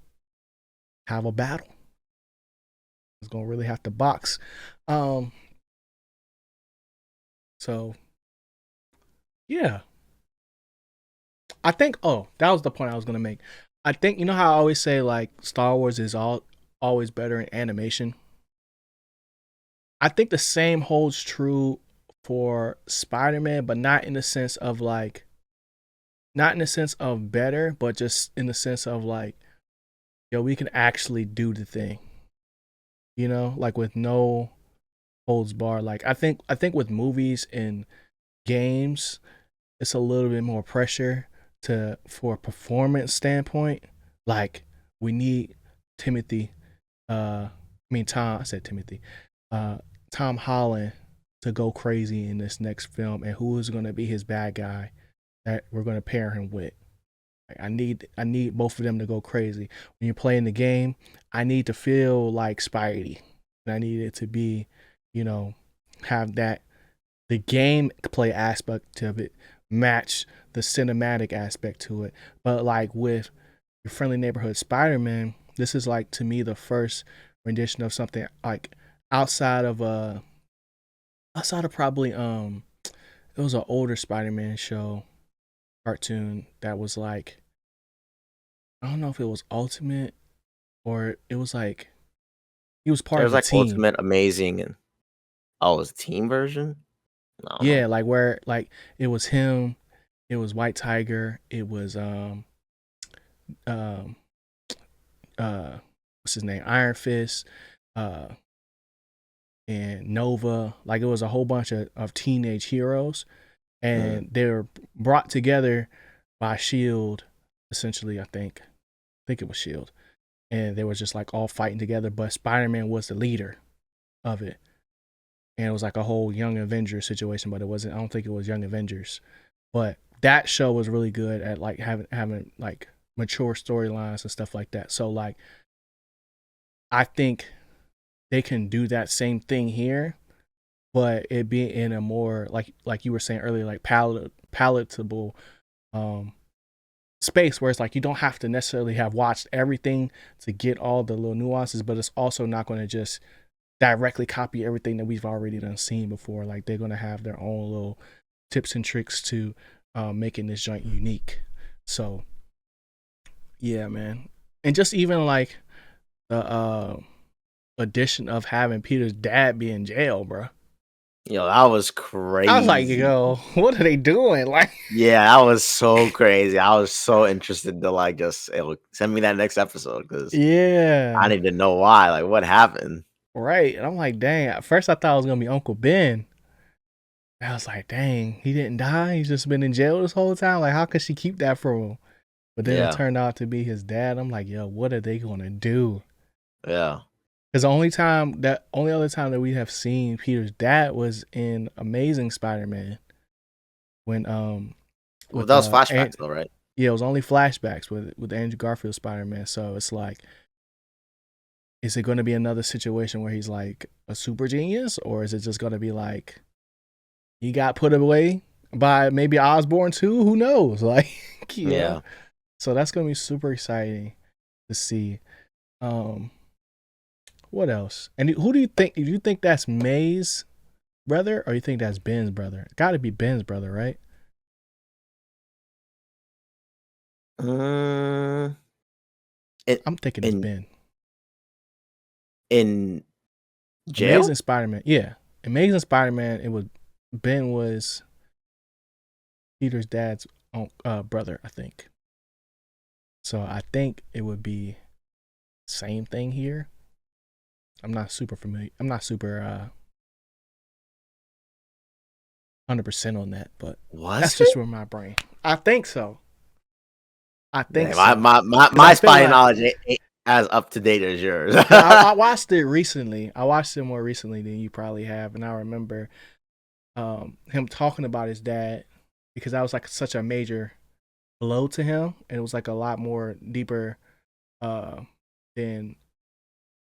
have a battle. He's going to really have to box. Um, so yeah, I think. Oh, that was the point I was going to make. I think you know how I always say like Star Wars is always better in animation. I think the same holds true for Spider-Man, but not in the sense of like, not in the sense of better, but just in the sense of like, yo, we can actually do the thing. You know, like with no holds bar. Like I think with movies and games, it's a little bit more pressure to for a performance standpoint. Like we need Timothy, Tom. I said Timothy, uh, Tom Holland to go crazy in this next film, and who is going to be his bad guy that we're going to pair him with. Like, I need both of them to go crazy. When you're playing the game, I need to feel like Spidey, and I need it to be, you know, have that the gameplay aspect of it match the cinematic aspect to it. But like with your friendly neighborhood Spider-Man, this is like to me the first rendition of something like outside of probably it was an older Spider-Man show cartoon that was like, I don't know if it was Ultimate or it was like he was part There of was a like team. Ultimate, Amazing, and oh, it was a team version. I don't know. Yeah, like where like it was him, it was White Tiger, it was um what's his name, Iron Fist, uh and Nova. Like it was a whole bunch of teenage heroes, Mm. and they were brought together by Shield, essentially. I think it was Shield, and they were just like all fighting together. But Spider Man was the leader of it, and it was like a whole Young Avengers situation. But it wasn't. I don't think it was Young Avengers. But that show was really good at like having like mature storylines and stuff like that. So like I think they can do that same thing here, but it be in a more like you were saying earlier, like palatable um space where it's like you don't have to necessarily have watched everything to get all the little nuances, but it's also not going to just directly copy everything that we've already done seen before. Like they're going to have their own little tips and tricks to making this joint unique. So yeah, man. And just even like the addition of having Peter's dad be in jail, bro. Yo, that was I was like, crazy. yo, what are they doing? Like, Yeah, that was so crazy. I was so interested to like just send me that next episode because I yeah, need to know why. Like, what happened? right. And I'm like, dang. At first, I thought it was gonna be Uncle Ben. I was like, dang, he didn't die. He's just been in jail this whole time. Like, how could she keep that from him? But then it Yeah, turned out to be his dad. I'm like, yo, what are they gonna do? yeah. Because the only other time that we have seen Peter's dad was in Amazing Spider-Man when Well, with that was and flashbacks though, right? yeah, it was only flashbacks with Andrew Garfield Spider-Man. So it's like, is it going to be another situation where he's like a super genius, or is it just going to be like he got put away by maybe Osborn too? Who knows? Like, you know. Yeah. So that's going to be super exciting to see. Um, what else? And who do you think? Do you think that's May's brother, or you think that's Ben's brother? Got to be Ben's brother, right? Mm, in I'm thinking it's in Ben. in jail? Amazing Spider-Man, yeah. Amazing Spider-Man. It was Ben was Peter's dad's brother, I think. So I think it would be same thing here. I'm not super familiar. I'm not super 100% on that, but that's Was just it? where my brain. I think so. I think Man, my so. my my, Cause my I feel spy like knowledge as up to date as yours. Yeah, I watched it recently. I watched it more recently than you probably have, and I remember him talking about his dad because that was like such a major blow to him, and it was like a lot more deeper uh, than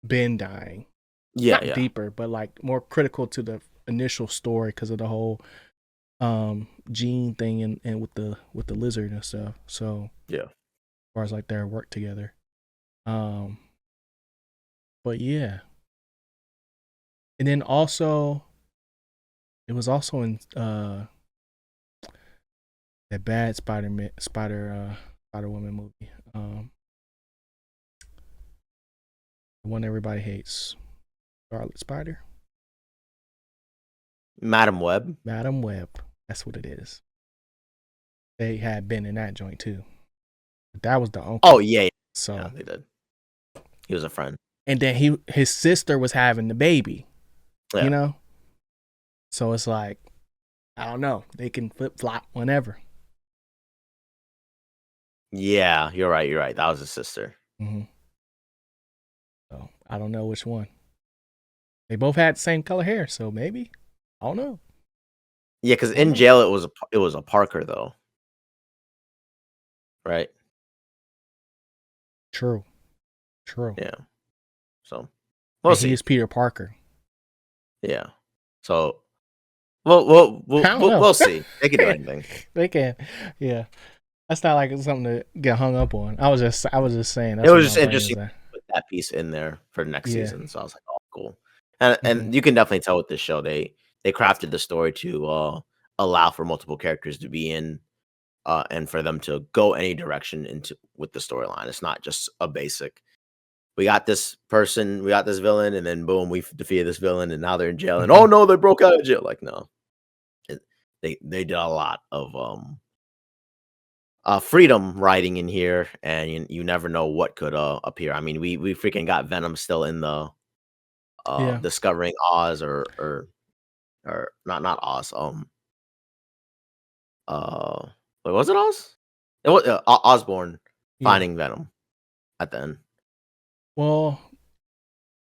Ben dying. Yeah, Not yeah, deeper, but like more critical to the initial story because of the whole gene thing and with the lizard and stuff. So yeah. as far as like their work together. Um but yeah. And then also it was also in that bad Spider Woman movie. The one everybody hates. Scarlet Spider? Madam Web. Madam Web. That's what it is. They had been in that joint too. But that was the uncle. Oh yeah, yeah, yeah, So they did. He was a friend. and then his sister was having the baby, you Yeah, know? So it's like, I don't know. They can flip flop whenever. yeah. You're right. You're right. That was his sister. Mm-hmm. So I don't know which one. They both had the same color hair, so maybe. I don't know. Yeah, because I don't in know. jail it was a Parker though, right? True. True. Yeah. So we'll And he see. is Peter Parker. Yeah. So we'll I don't we'll, know. we'll see. They can do anything. They can. Yeah. That's not like something to get hung up on. I was just saying It that's what was my just brain interesting was at. to put that piece in there for next Yeah. season. So I was like, oh, cool. And Mm-hmm. and you can definitely tell with this show they crafted the story to allow for multiple characters to be in and for them to go any direction into with the storyline. It's not just a basic. We got this person, we got this villain, and then boom, we defeated this villain, and now they're in jail. And Mm-hmm. oh no, they broke out of jail. Like no, it, they did a lot of freedom writing in here, and you never know what could appear. I mean, we freaking got Venom still in the Yeah. discovering Oz or not Oz. Uh, wait, was it Oz? It was Osborn Yeah. finding Venom at the end. Well,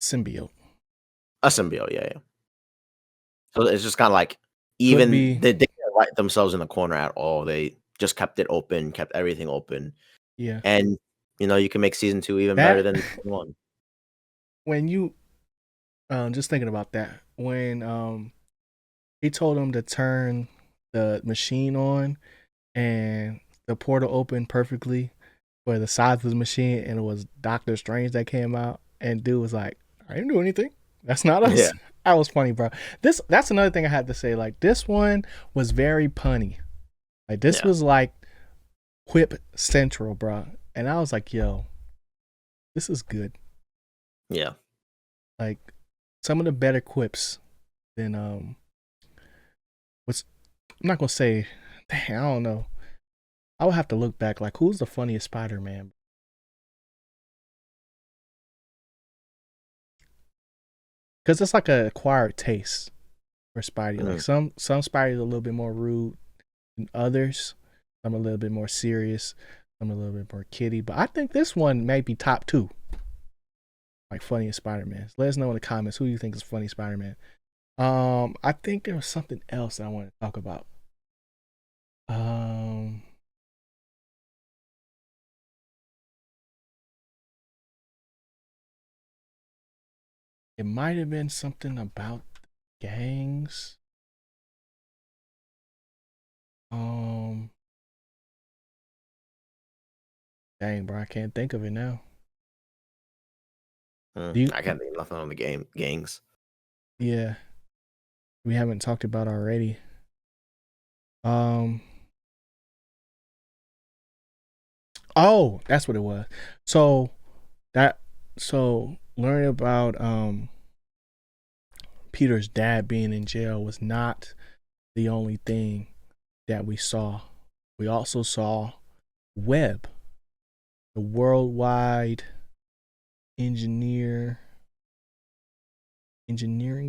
symbiote. A symbiote, yeah, yeah. So it's just kind of like Could even be. they didn't write themselves in the corner at all. They just kept it open, kept everything open, Yeah. and you can make season 2 even better That than season 1. when you just thinking about that, when he told him to turn the machine on and the portal opened perfectly for the size of the machine, and it was Doctor Strange that came out, and dude was like, I didn't do anything. That's not Yeah, us. That was funny, bro. That's another thing I had to say. Like this one was very punny. Like this yeah, was like Quip Central, bro. And I was like, yo, this is good. yeah. Like some of the better quips than what's I'm not gonna say dang, I don't know. I would have to look back like who's the funniest Spider-Man? Because it's like a acquired taste for Spidey. Like Mhm. some Spidey's a little bit more rude than others. Some a little bit more serious. Some a little bit more kiddie. But I think this one may be top two. Like funniest Spider-Man. Let us know in the comments who you think is funny Spider-Man. I think there was something else that I want to talk about. Um, it might have been something about gangs. Um, dang, bro, I can't think of it now. Do you? I can't think of nothing on the gangs. Yeah, we haven't talked about already. Um, oh, that's what it was. So that learning about Peter's dad being in jail was not the only thing that we saw. We also saw Web, the worldwide engineering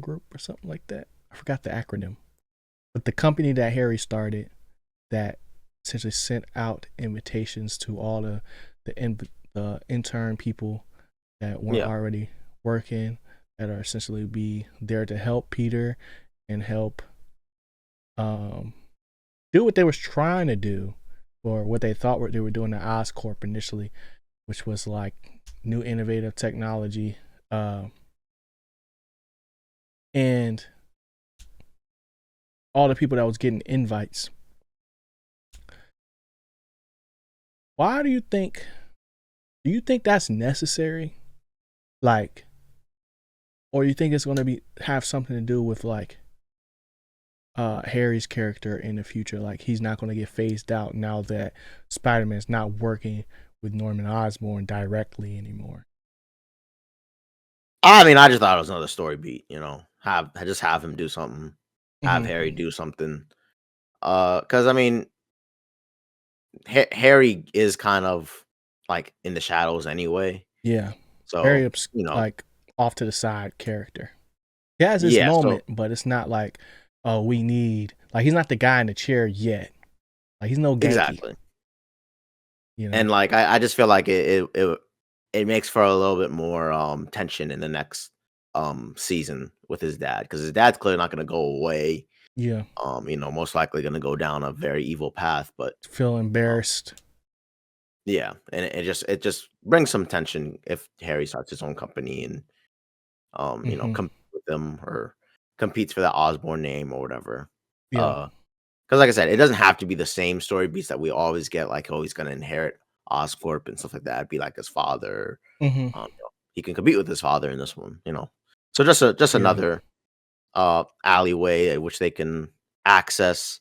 group or something like that. I forgot the acronym. But the company that Harry started that essentially sent out invitations to all the intern people that weren't Yeah. already working, that are essentially be there to help Peter and help um, do what they was trying to do, or what they thought they were doing at Oscorp initially, which was like new innovative technology, and all the people that was getting invites. Why do you think? Do you think that's necessary? Like, or you think it's going to be have something to do with like Harry's character in the future? Like, he's not going to get phased out now that Spider-Man's not working with Norman Osborn directly anymore. I mean, I just thought it was another story beat. Have him do something, have Mm-hmm. Harry do something. Because I mean, Harry is kind of like in the shadows anyway. Yeah, very So like off to the side character. He has his yeah. So moment, but it's not like, oh, we need like he's not the guy in the chair yet. Like he's no Genki, exactly. you know. And like I just feel like it makes for a little bit more tension in the next season with his dad, because his dad's clearly not gonna go away. Yeah, Most likely gonna go down a very evil path. But feel um, embarrassed. yeah, and it just brings some tension if Harry starts his own company and Mm-hmm. competes with them, or competes for that Osborne name or whatever. Yeah. Because like I said, it doesn't have to be the same story beats that we always get, like, oh, he's gonna inherit Oscorp and stuff like that, be like his father. Mm-hmm. He can compete with his father in this one. So just Yeah. another alleyway at which they can access,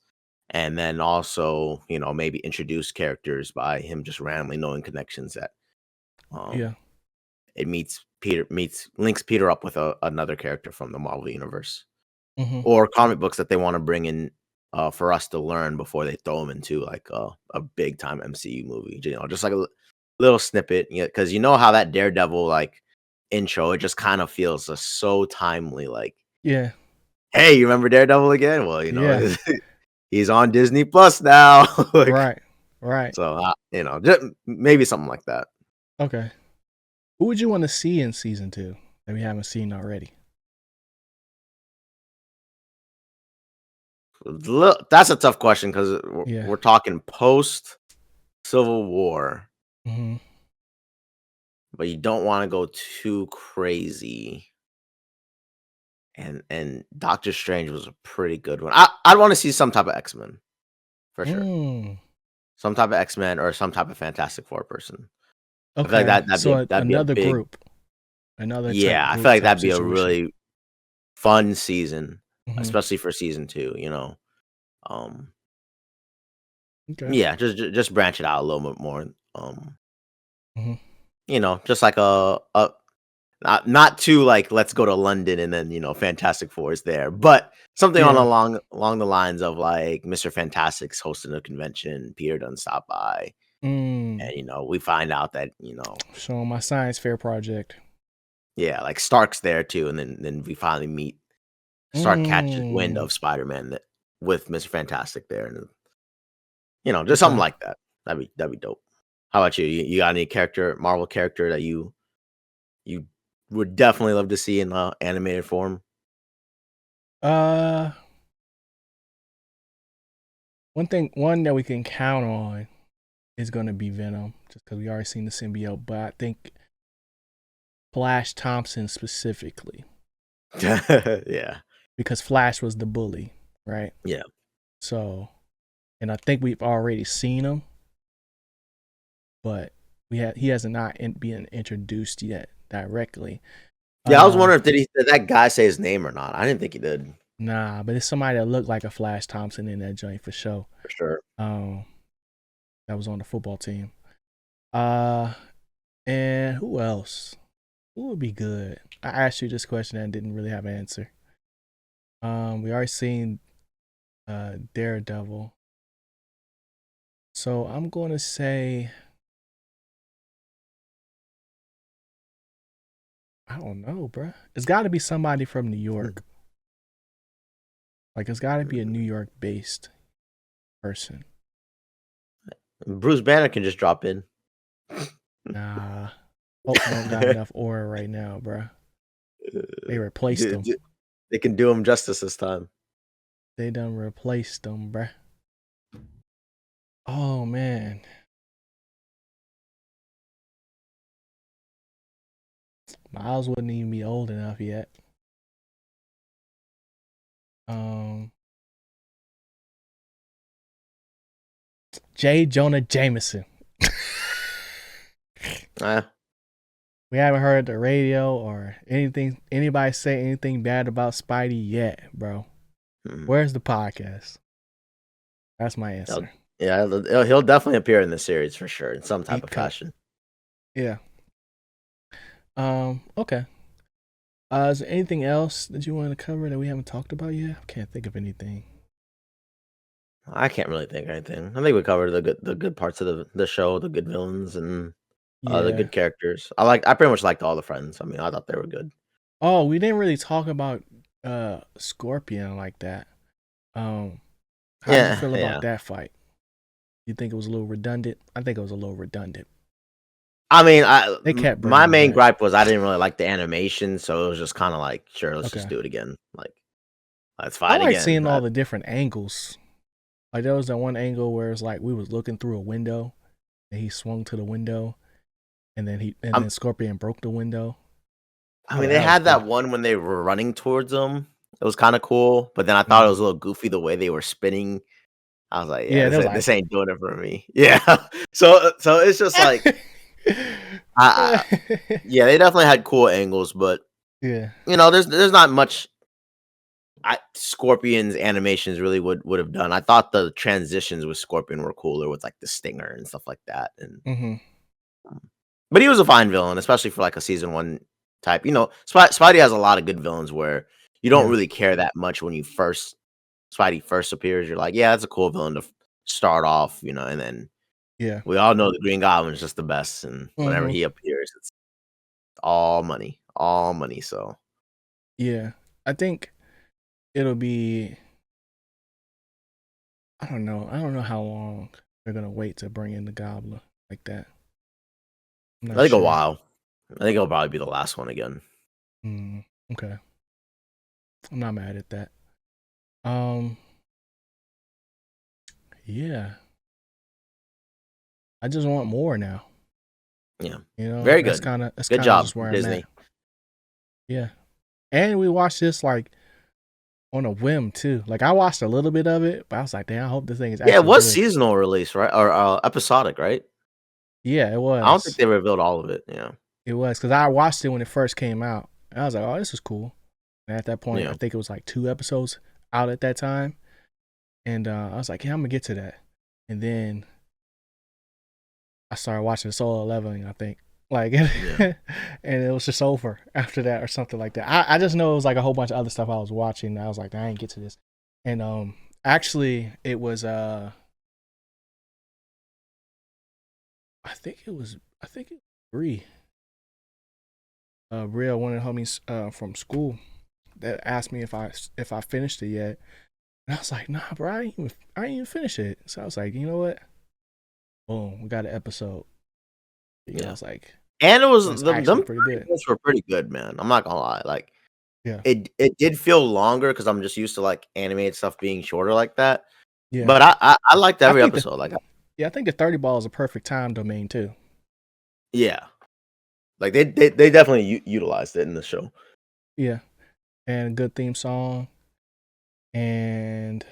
and then also, maybe introduce characters by him just randomly knowing connections that Yeah. um it links Peter up with another character from the Marvel universe, Mm-hmm. or comic books that they want to bring in, for us to learn before they throw them into like a big time MCU movie. Just like a little snippet. Because how that Daredevil like intro, it just kind of feels so timely. Like, Yeah. hey, you remember Daredevil again? Well, Yeah. he's on Disney Plus now. Like, Right. Right. so just maybe something like that. Okay. Who would you want to see in season 2 that we haven't seen already? That's a tough question, because Yeah. we're talking post Civil War, Mm-hmm. but you don't want to go too crazy. And Doctor Strange was a pretty good one. I'd want to see some type of X-Men for sure. Mm. Some type of X-Men or some type of Fantastic Four person. I feel like Okay. that'd be So a another big. group, another type Yeah, I feel group like type that'd be a situation. really fun season, Mm-hmm. especially for season 2. Um, Okay. yeah, just branch it out a little bit more. Mm-hmm. Just like a not too like, let's go to London and then Fantastic Four is there, but something Yeah. along the lines of like Mr. Fantastic's hosting a convention, Peter doesn't stop by, Mm. and we find out that So my science fair project. yeah, like Stark's there too, and then we finally meet. Stark catches wind Mm. of Spider-Man with Mr. Fantastic there, and just something Okay. like that. That'd be dope. How about you? You got any Marvel character that you would definitely love to see in animated form? Uh, one that we can count on is going to be Venom, just because we already seen the symbiote. But I think Flash Thompson specifically, Yeah, because Flash was the bully, right? yeah. So, and I think we've already seen him, but he has not been introduced yet directly. Yeah, I was Uh, wondering, did that guy say his name or not? I didn't think he did, nah, but it's somebody that looked like a Flash Thompson in that joint for sure. for sure. Um, that was on the football team. Uh, and who else? Who would be good? I asked you this question and didn't really have an answer. We already seen Daredevil. So I'm going to say, I don't know, bruh. It's got to be somebody from New York. Like, it's got to be a New York based person. Bruce Banner can just drop in. Nah. Hulk don't got enough aura right now, bruh. They replaced him. They can do him justice this time. They done replaced him, bruh. Oh man. Miles wouldn't even be old enough yet. J. Jonah Jameson. We haven't heard the radio or anybody say anything bad about Spidey yet, bro. Where's the podcast? That's my answer. He'll definitely appear in the series for sure in some type of fashion. Yeah. Okay. Is there anything else that you want to cover that we haven't talked about yet? I can't think of anything. I can't really think of anything. I think we covered the good parts of the show, the good villains, and the good characters. I pretty much liked all the friends. I mean, I thought they were good. Oh, we didn't really talk about Scorpion like that. How did you feel about that fight? You think it was a little redundant? I think it was a little redundant. I mean, they kept my main gripe was I didn't really like the animation, so it was just kind of like, sure, let's just do it again. Like, let's fight again. I like seeing all the different angles. Like there was that one angle where it's like we was looking through a window, and he swung to the window, and then Scorpion broke the window. I mean, they had that one when they were running towards him. It was kind of cool, but then I thought it was a little goofy the way they were spinning. I was like, yeah, this ain't doing it for me. Yeah, so it's just like, yeah, they definitely had cool angles, but yeah, there's not much. Scorpion's animations really would have done. I thought the transitions with Scorpion were cooler with like the stinger and stuff like that. And but he was a fine villain, especially for like a season 1 type. Spidey has a lot of good villains where you don't really care that much when Spidey first appears. You're like, yeah, that's a cool villain to start off, and then we all know the Green Goblin is just the best, and whenever he appears, it's all money. So yeah, I think it'll be. I don't know how long they're gonna wait to bring in the Goblin like that. I think a while. I think it'll probably be the last one again. Okay. I'm not mad at that. Yeah. I just want more now. Yeah. Very good. That's good job, just where Disney. I'm at. Yeah. And we watched this like on a whim too. Like I watched a little bit of it, but I was like, damn, I hope this thing is actually it was good. Seasonal release, right? Or episodic, right? Yeah, it was. I don't think they revealed all of it. Yeah. It was because I watched it when it first came out. And I was like, oh, this is cool. And at that point, I think it was like 2 episodes out at that time. And I was like, yeah, I'm going to get to that. And then I started watching Solo Leveling, I think. Like, and it was just over after that or something like that. I just know it was like a whole bunch of other stuff I was watching. I was like, I ain't get to this. And actually, it was, I think it was Bree. Real one of the homies from school that asked me if I finished it yet. And I was like, nah, bro, I ain't even finish it. So I was like, you know what? Boom, we got an episode. I was like, and it was them pretty good. Were pretty good, man. I'm not gonna lie. Like, yeah, it did feel longer because I'm just used to like animated stuff being shorter like that. Yeah, but I liked every episode. I think the 30 ball is a perfect time domain too. Yeah, like they definitely utilized it in the show. Yeah, and a good theme song, and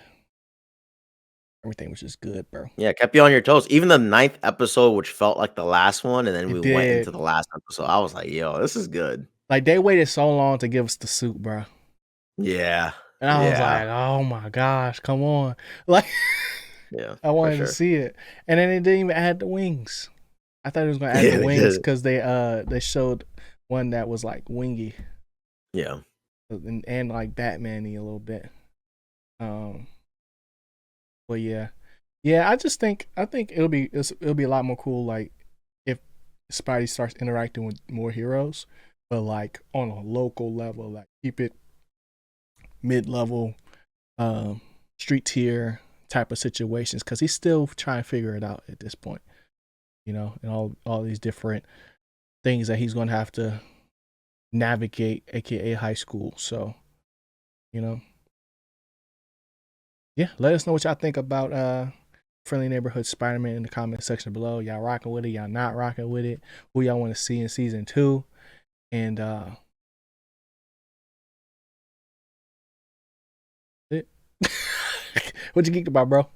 everything was just good, bro. Yeah, kept you on your toes. Even the 9th episode, which felt like the last one, and then we went into the last episode. I was like, yo, this is good. Like they waited so long to give us the suit, bro. Yeah. And I was like, oh my gosh, come on. Like, yeah, I wanted to see it. And then they didn't even add the wings. I thought it was gonna add the wings because they showed one that was like wingy. Yeah. And like Batman-y a little bit. But yeah. I think it'll be a lot more cool like if Spidey starts interacting with more heroes, but like on a local level, like keep it mid-level, street tier type of situations because he's still trying to figure it out at this point, and all these different things that he's gonna have to navigate, aka high school. So, you know, yeah, let us know what y'all think about Friendly Neighborhood Spider-Man in the comment section below. Y'all rocking with it, y'all not rocking with it, who y'all want to see in season 2. And it. What you geeked about, bro?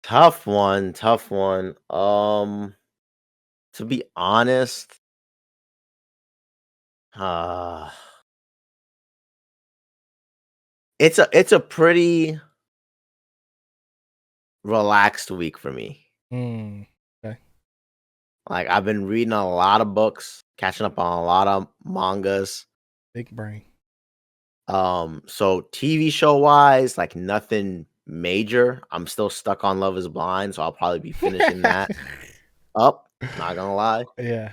Tough one, tough one. To be honest, uh it's a pretty relaxed week for me. Okay. Like I've been reading a lot of books, catching up on a lot of mangas. Big brain. So TV show wise, like nothing major. I'm still stuck on Love is Blind, so I'll probably be finishing that up, not gonna lie. Yeah.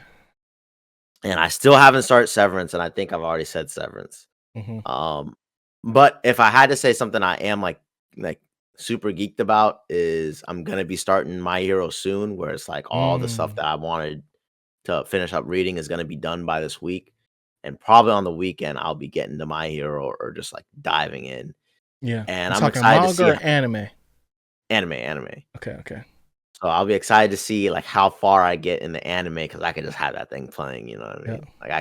And I still haven't started Severance, and I think I've already said Severance. Hmm. Um, but if I had to say something I am like super geeked about is I'm gonna be starting My Hero soon, where it's like all the stuff Mm. that I wanted to finish up reading is gonna be done by this week. And probably on the weekend, I'll be getting to My Hero or just like diving in. Yeah. And You I'm talking excited to manga see or anime? anime. Okay. Okay. So I'll be excited to see like how far I get in the anime because I can just have that thing playing, you know what I Yeah. mean? Like I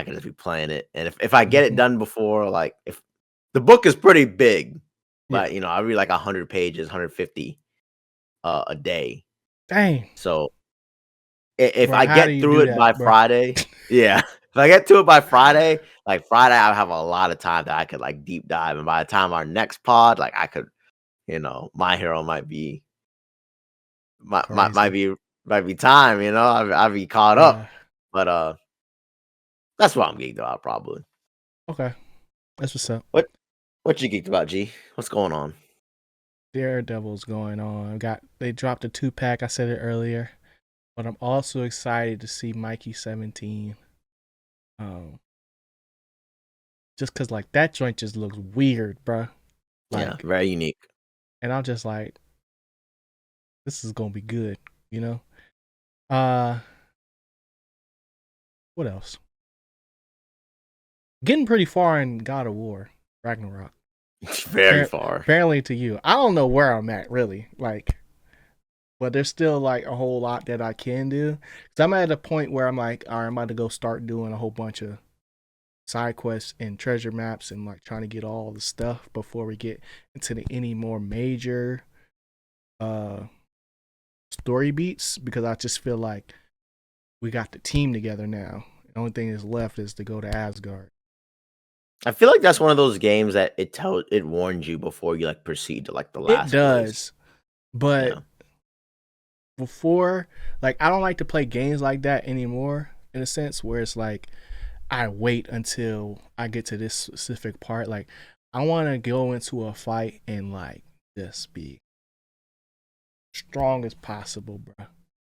can just be playing it. And if I get it Hmm. done before, like if the book is pretty big, Yeah. but I read like 100 pages, 150 a day. Dang, So if bro. I How do get you through do it that, by bro? Friday, yeah. If I get to it by Friday, like Friday, I have a lot of time that I could like deep dive. And by the time our next pod, like I could, My Hero might Crazy. might be time, I'd be caught Yeah. up. But that's what I'm geeked about probably. Okay. That's what's up. What you geeked about, G? What's going on? Daredevil's going on. They dropped a 2-pack. I said it earlier, but I'm also excited to see Mikey 17. Um, just cause like that joint just looks weird, bro. Yeah, Like, very unique. and I'm just like, this is gonna be good, you know. Uh, what else? Getting pretty far in God of War, Ragnarok. Very far. Apparently to you, I don't know where I'm at really. Like, but there's still like a whole lot that I can do. Cause I'm at a point where I'm like, all right, I'm about to go start doing a whole bunch of side quests and treasure maps and like trying to get all the stuff before we get into any more major uh story beats, because I just feel like we got the team together now. The only thing that's left is to go to Asgard. I feel like that's one of those games that it warns you before you like proceed to like the It last place. does, but Yeah. before, like, I don't like to play games like that anymore, in a sense where it's like I wait until I get to this specific part. Like, I want to go into a fight and like just be strong as possible, bro,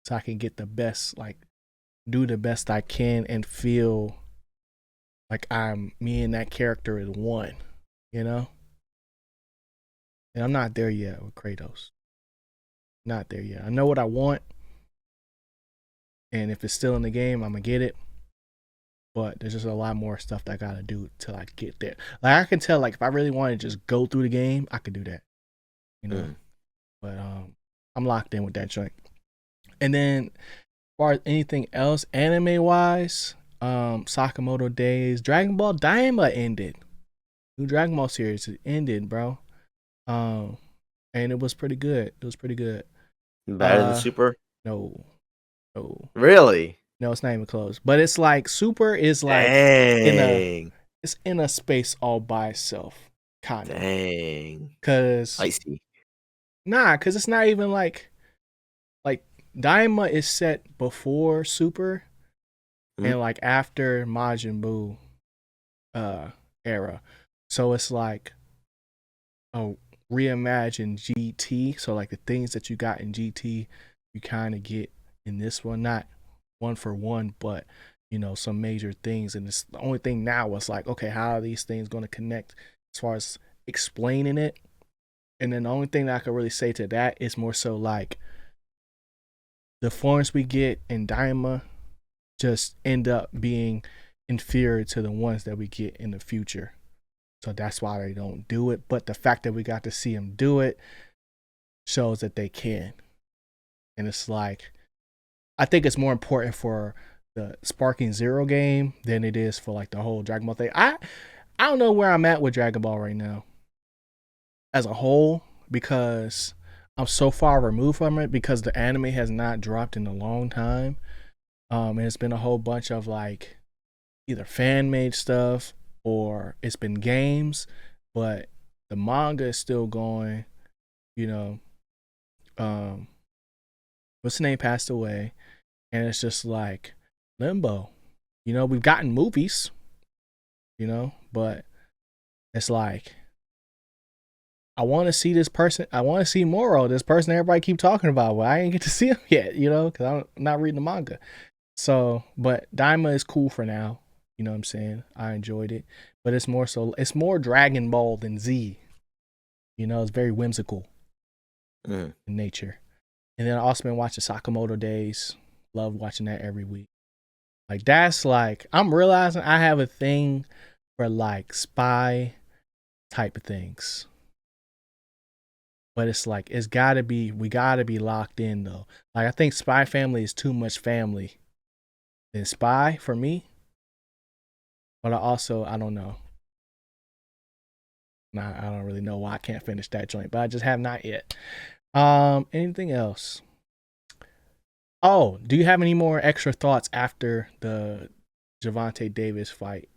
so I can get the best, like, do the best I can and feel like me and that character is one, you know. And I'm not there yet with Kratos. Not there yet. I know what I want, and if it's still in the game, I'm gonna get it. But there's just a lot more stuff that I gotta do till I get there. Like, I can tell, like, if I really want to just go through the game, I could do that, you know. Mm. But I'm locked in with that joint. And then, as far as anything else, anime wise, Sakamoto Days, Dragon Ball Daima ended. New Dragon Ball series ended, bro. Um, and it was pretty good. It was pretty good. Better than Super? No, no, Really? no, it's not even close. But it's like Super is like in a Dang. it's in a space all by itself, kind of. Dang. Cause Spicy. cause it's not even like Daima is set before Super Mhm. and like after Majin Buu uh era. So it's like a reimagined GT. So like the things that you got in GT, you kind of get in this one, not one for one, but some major things. And it's the only thing now was like, okay, how are these things going to connect as far as explaining it? And then the only thing that I could really say to that is more so like the forms we get in Daima just end up being inferior to the ones that we get in the future. So that's why they don't do it. But the fact that we got to see them do it shows that they can. And it's like, I think it's more important for the Sparking Zero game than it is for like the whole Dragon Ball thing. I don't know where I'm at with Dragon Ball right now as a whole because I'm so far removed from it because the anime has not dropped in a long time. And it's been a whole bunch of like either fan made stuff or it's been games, but the manga is still going. You know, what's the name passed away, and it's just like limbo. You know, we've gotten movies, but it's like I want to see this person. I want to see Moro, this person everybody keep talking about. Well, I ain't get to see him yet, because I'm not reading the manga. So, but Daima is cool for now. You know what I'm saying? I enjoyed it, but it's more Dragon Ball than Z. It's very whimsical in nature. And then I also been watching Sakamoto Days. Love watching that every week. Like that's like I'm realizing I have a thing for like spy type of things. But it's like we gotta be locked in though. Like I think Spy Family is too much family than Spy for me. But I don't know. I don't really know why I can't finish that joint, but I just have not yet. Anything else? Oh, do you have any more extra thoughts after the Javante Davis fight?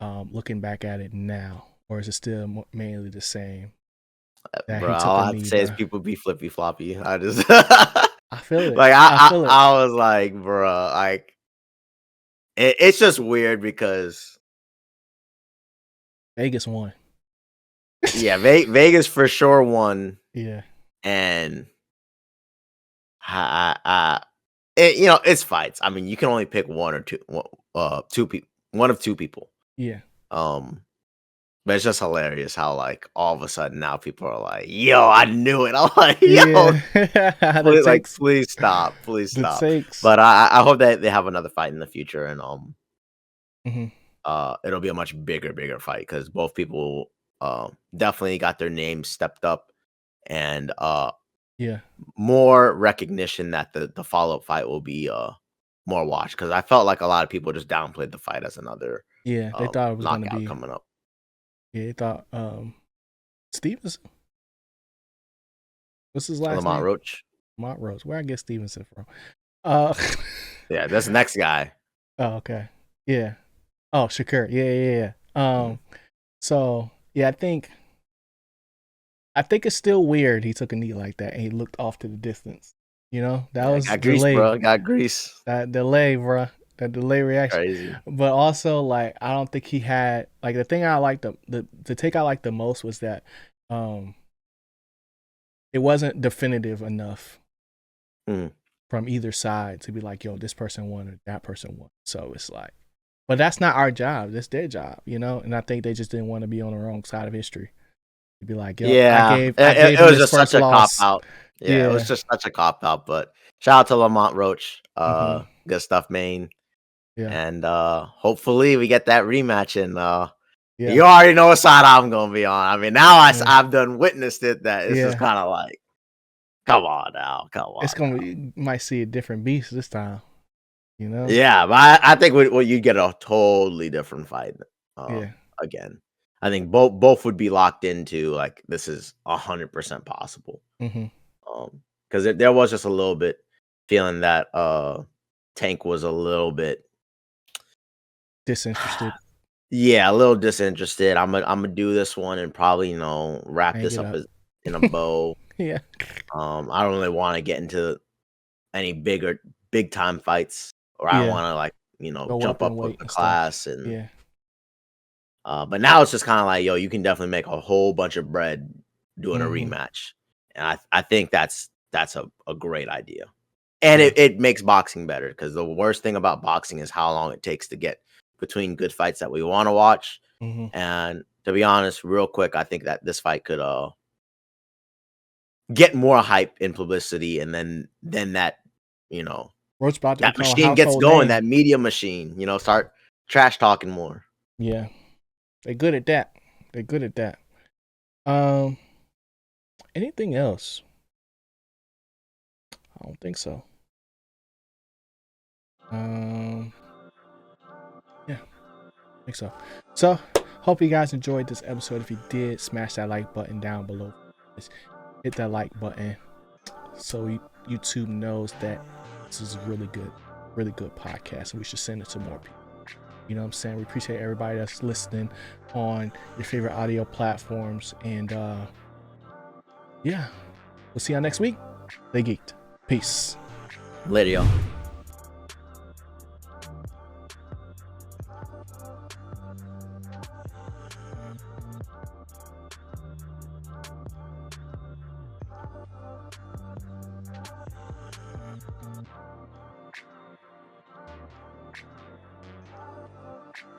Looking back at it now, or is it still mainly the same? That Bro, he took all a I have to knee, say is bro. people be flippy floppy. I just I feel it. like I feel it. I was like, bro, like it's just weird because Vegas won. yeah, Vegas for sure won, Yeah. and it's fights. I mean, you can only pick one or two, two people, one of two people. Yeah. Um, but it's just hilarious how like all of a sudden now people are like, "Yo, I knew it." I'm like, "Yo, Yeah. The takes. please stop, please The stop." takes. But I hope that they have another fight in the future, and Hmm. it'll be a much bigger fight because both people definitely got their names stepped up, and Yeah. more recognition that the follow up fight will be more watched because I felt like a lot of people just downplayed the fight as another Yeah. They thought it was gonna knockout be. coming up. Yeah. They thought Stevenson. What's his last Lamont name? Roach. Montrose. Where I get Stevenson from? Uh. Yeah, that's the next guy. Oh, okay. Yeah. Oh, Shakur. Yeah. Mhm. So yeah, I think it's still weird he took a knee like that and he looked off to the distance. That Yeah, was got grease, bro. delay. Got grease. That delay, bro. That delay reaction. Crazy. But also, like, I don't think he had like the thing I liked the take I liked the most was that um it wasn't definitive enough Mm. from either side to be like, yo, this person won or that person won. So it's like, but that's not our job. That's their job, And I think they just didn't want to be on the wrong side of history. To be like, yo, I Yeah, gave I gave it him was his just such first a cop loss. out. Yeah, it was Yeah. just such a cop out. But shout out to Lamont Roach. Hmm. Good stuff, Maine. Yeah. And hopefully we get that rematch. And Yeah. you already know what side I'm gonna be on. I mean, now Yeah. I've done witnessed it. That it's just Yeah. kind of like, come on now, come It's on gonna now. be, you might see a different beast this time. Yeah, but I think you get a totally different fight. Uh, Yeah. again, I think both would be locked into like this is 100% possible. Hmm. Because there was just a little bit feeling that Tank was a little bit, Disinterested. yeah, a little disinterested. I'm gonna do this one and probably wrap Hang this it up up. in a bow. Yeah. I don't really want to get into any big time fights, or I don't Yeah. want to like Go jump up in up with weight the and stuff. class and. Yeah. But now it's just kind of like, yo, you can definitely make a whole bunch of bread doing a Hmm. rematch, and I think that's a great idea, and Yeah. it makes boxing better because the worst thing about boxing is how long it takes to get between good fights that we want to watch. Hmm. And to be honest, real quick, I think that this fight could get more hype and publicity, and then that you know, Roach about to that become a machine gets household going, name. that media machine, start trash talking more. Yeah, they're good at that. They're good at that. Anything else? I don't think so. Yeah, I think so. So, hope you guys enjoyed this episode. If you did, smash that like button down below. Just hit that like button so YouTube knows that this is a really good podcast, and we should send it to more people. You know what I'm saying? We appreciate everybody that's listening on your favorite audio platforms, and yeah, we'll see y'all next week. Stay geeked. Peace. Later, y'all.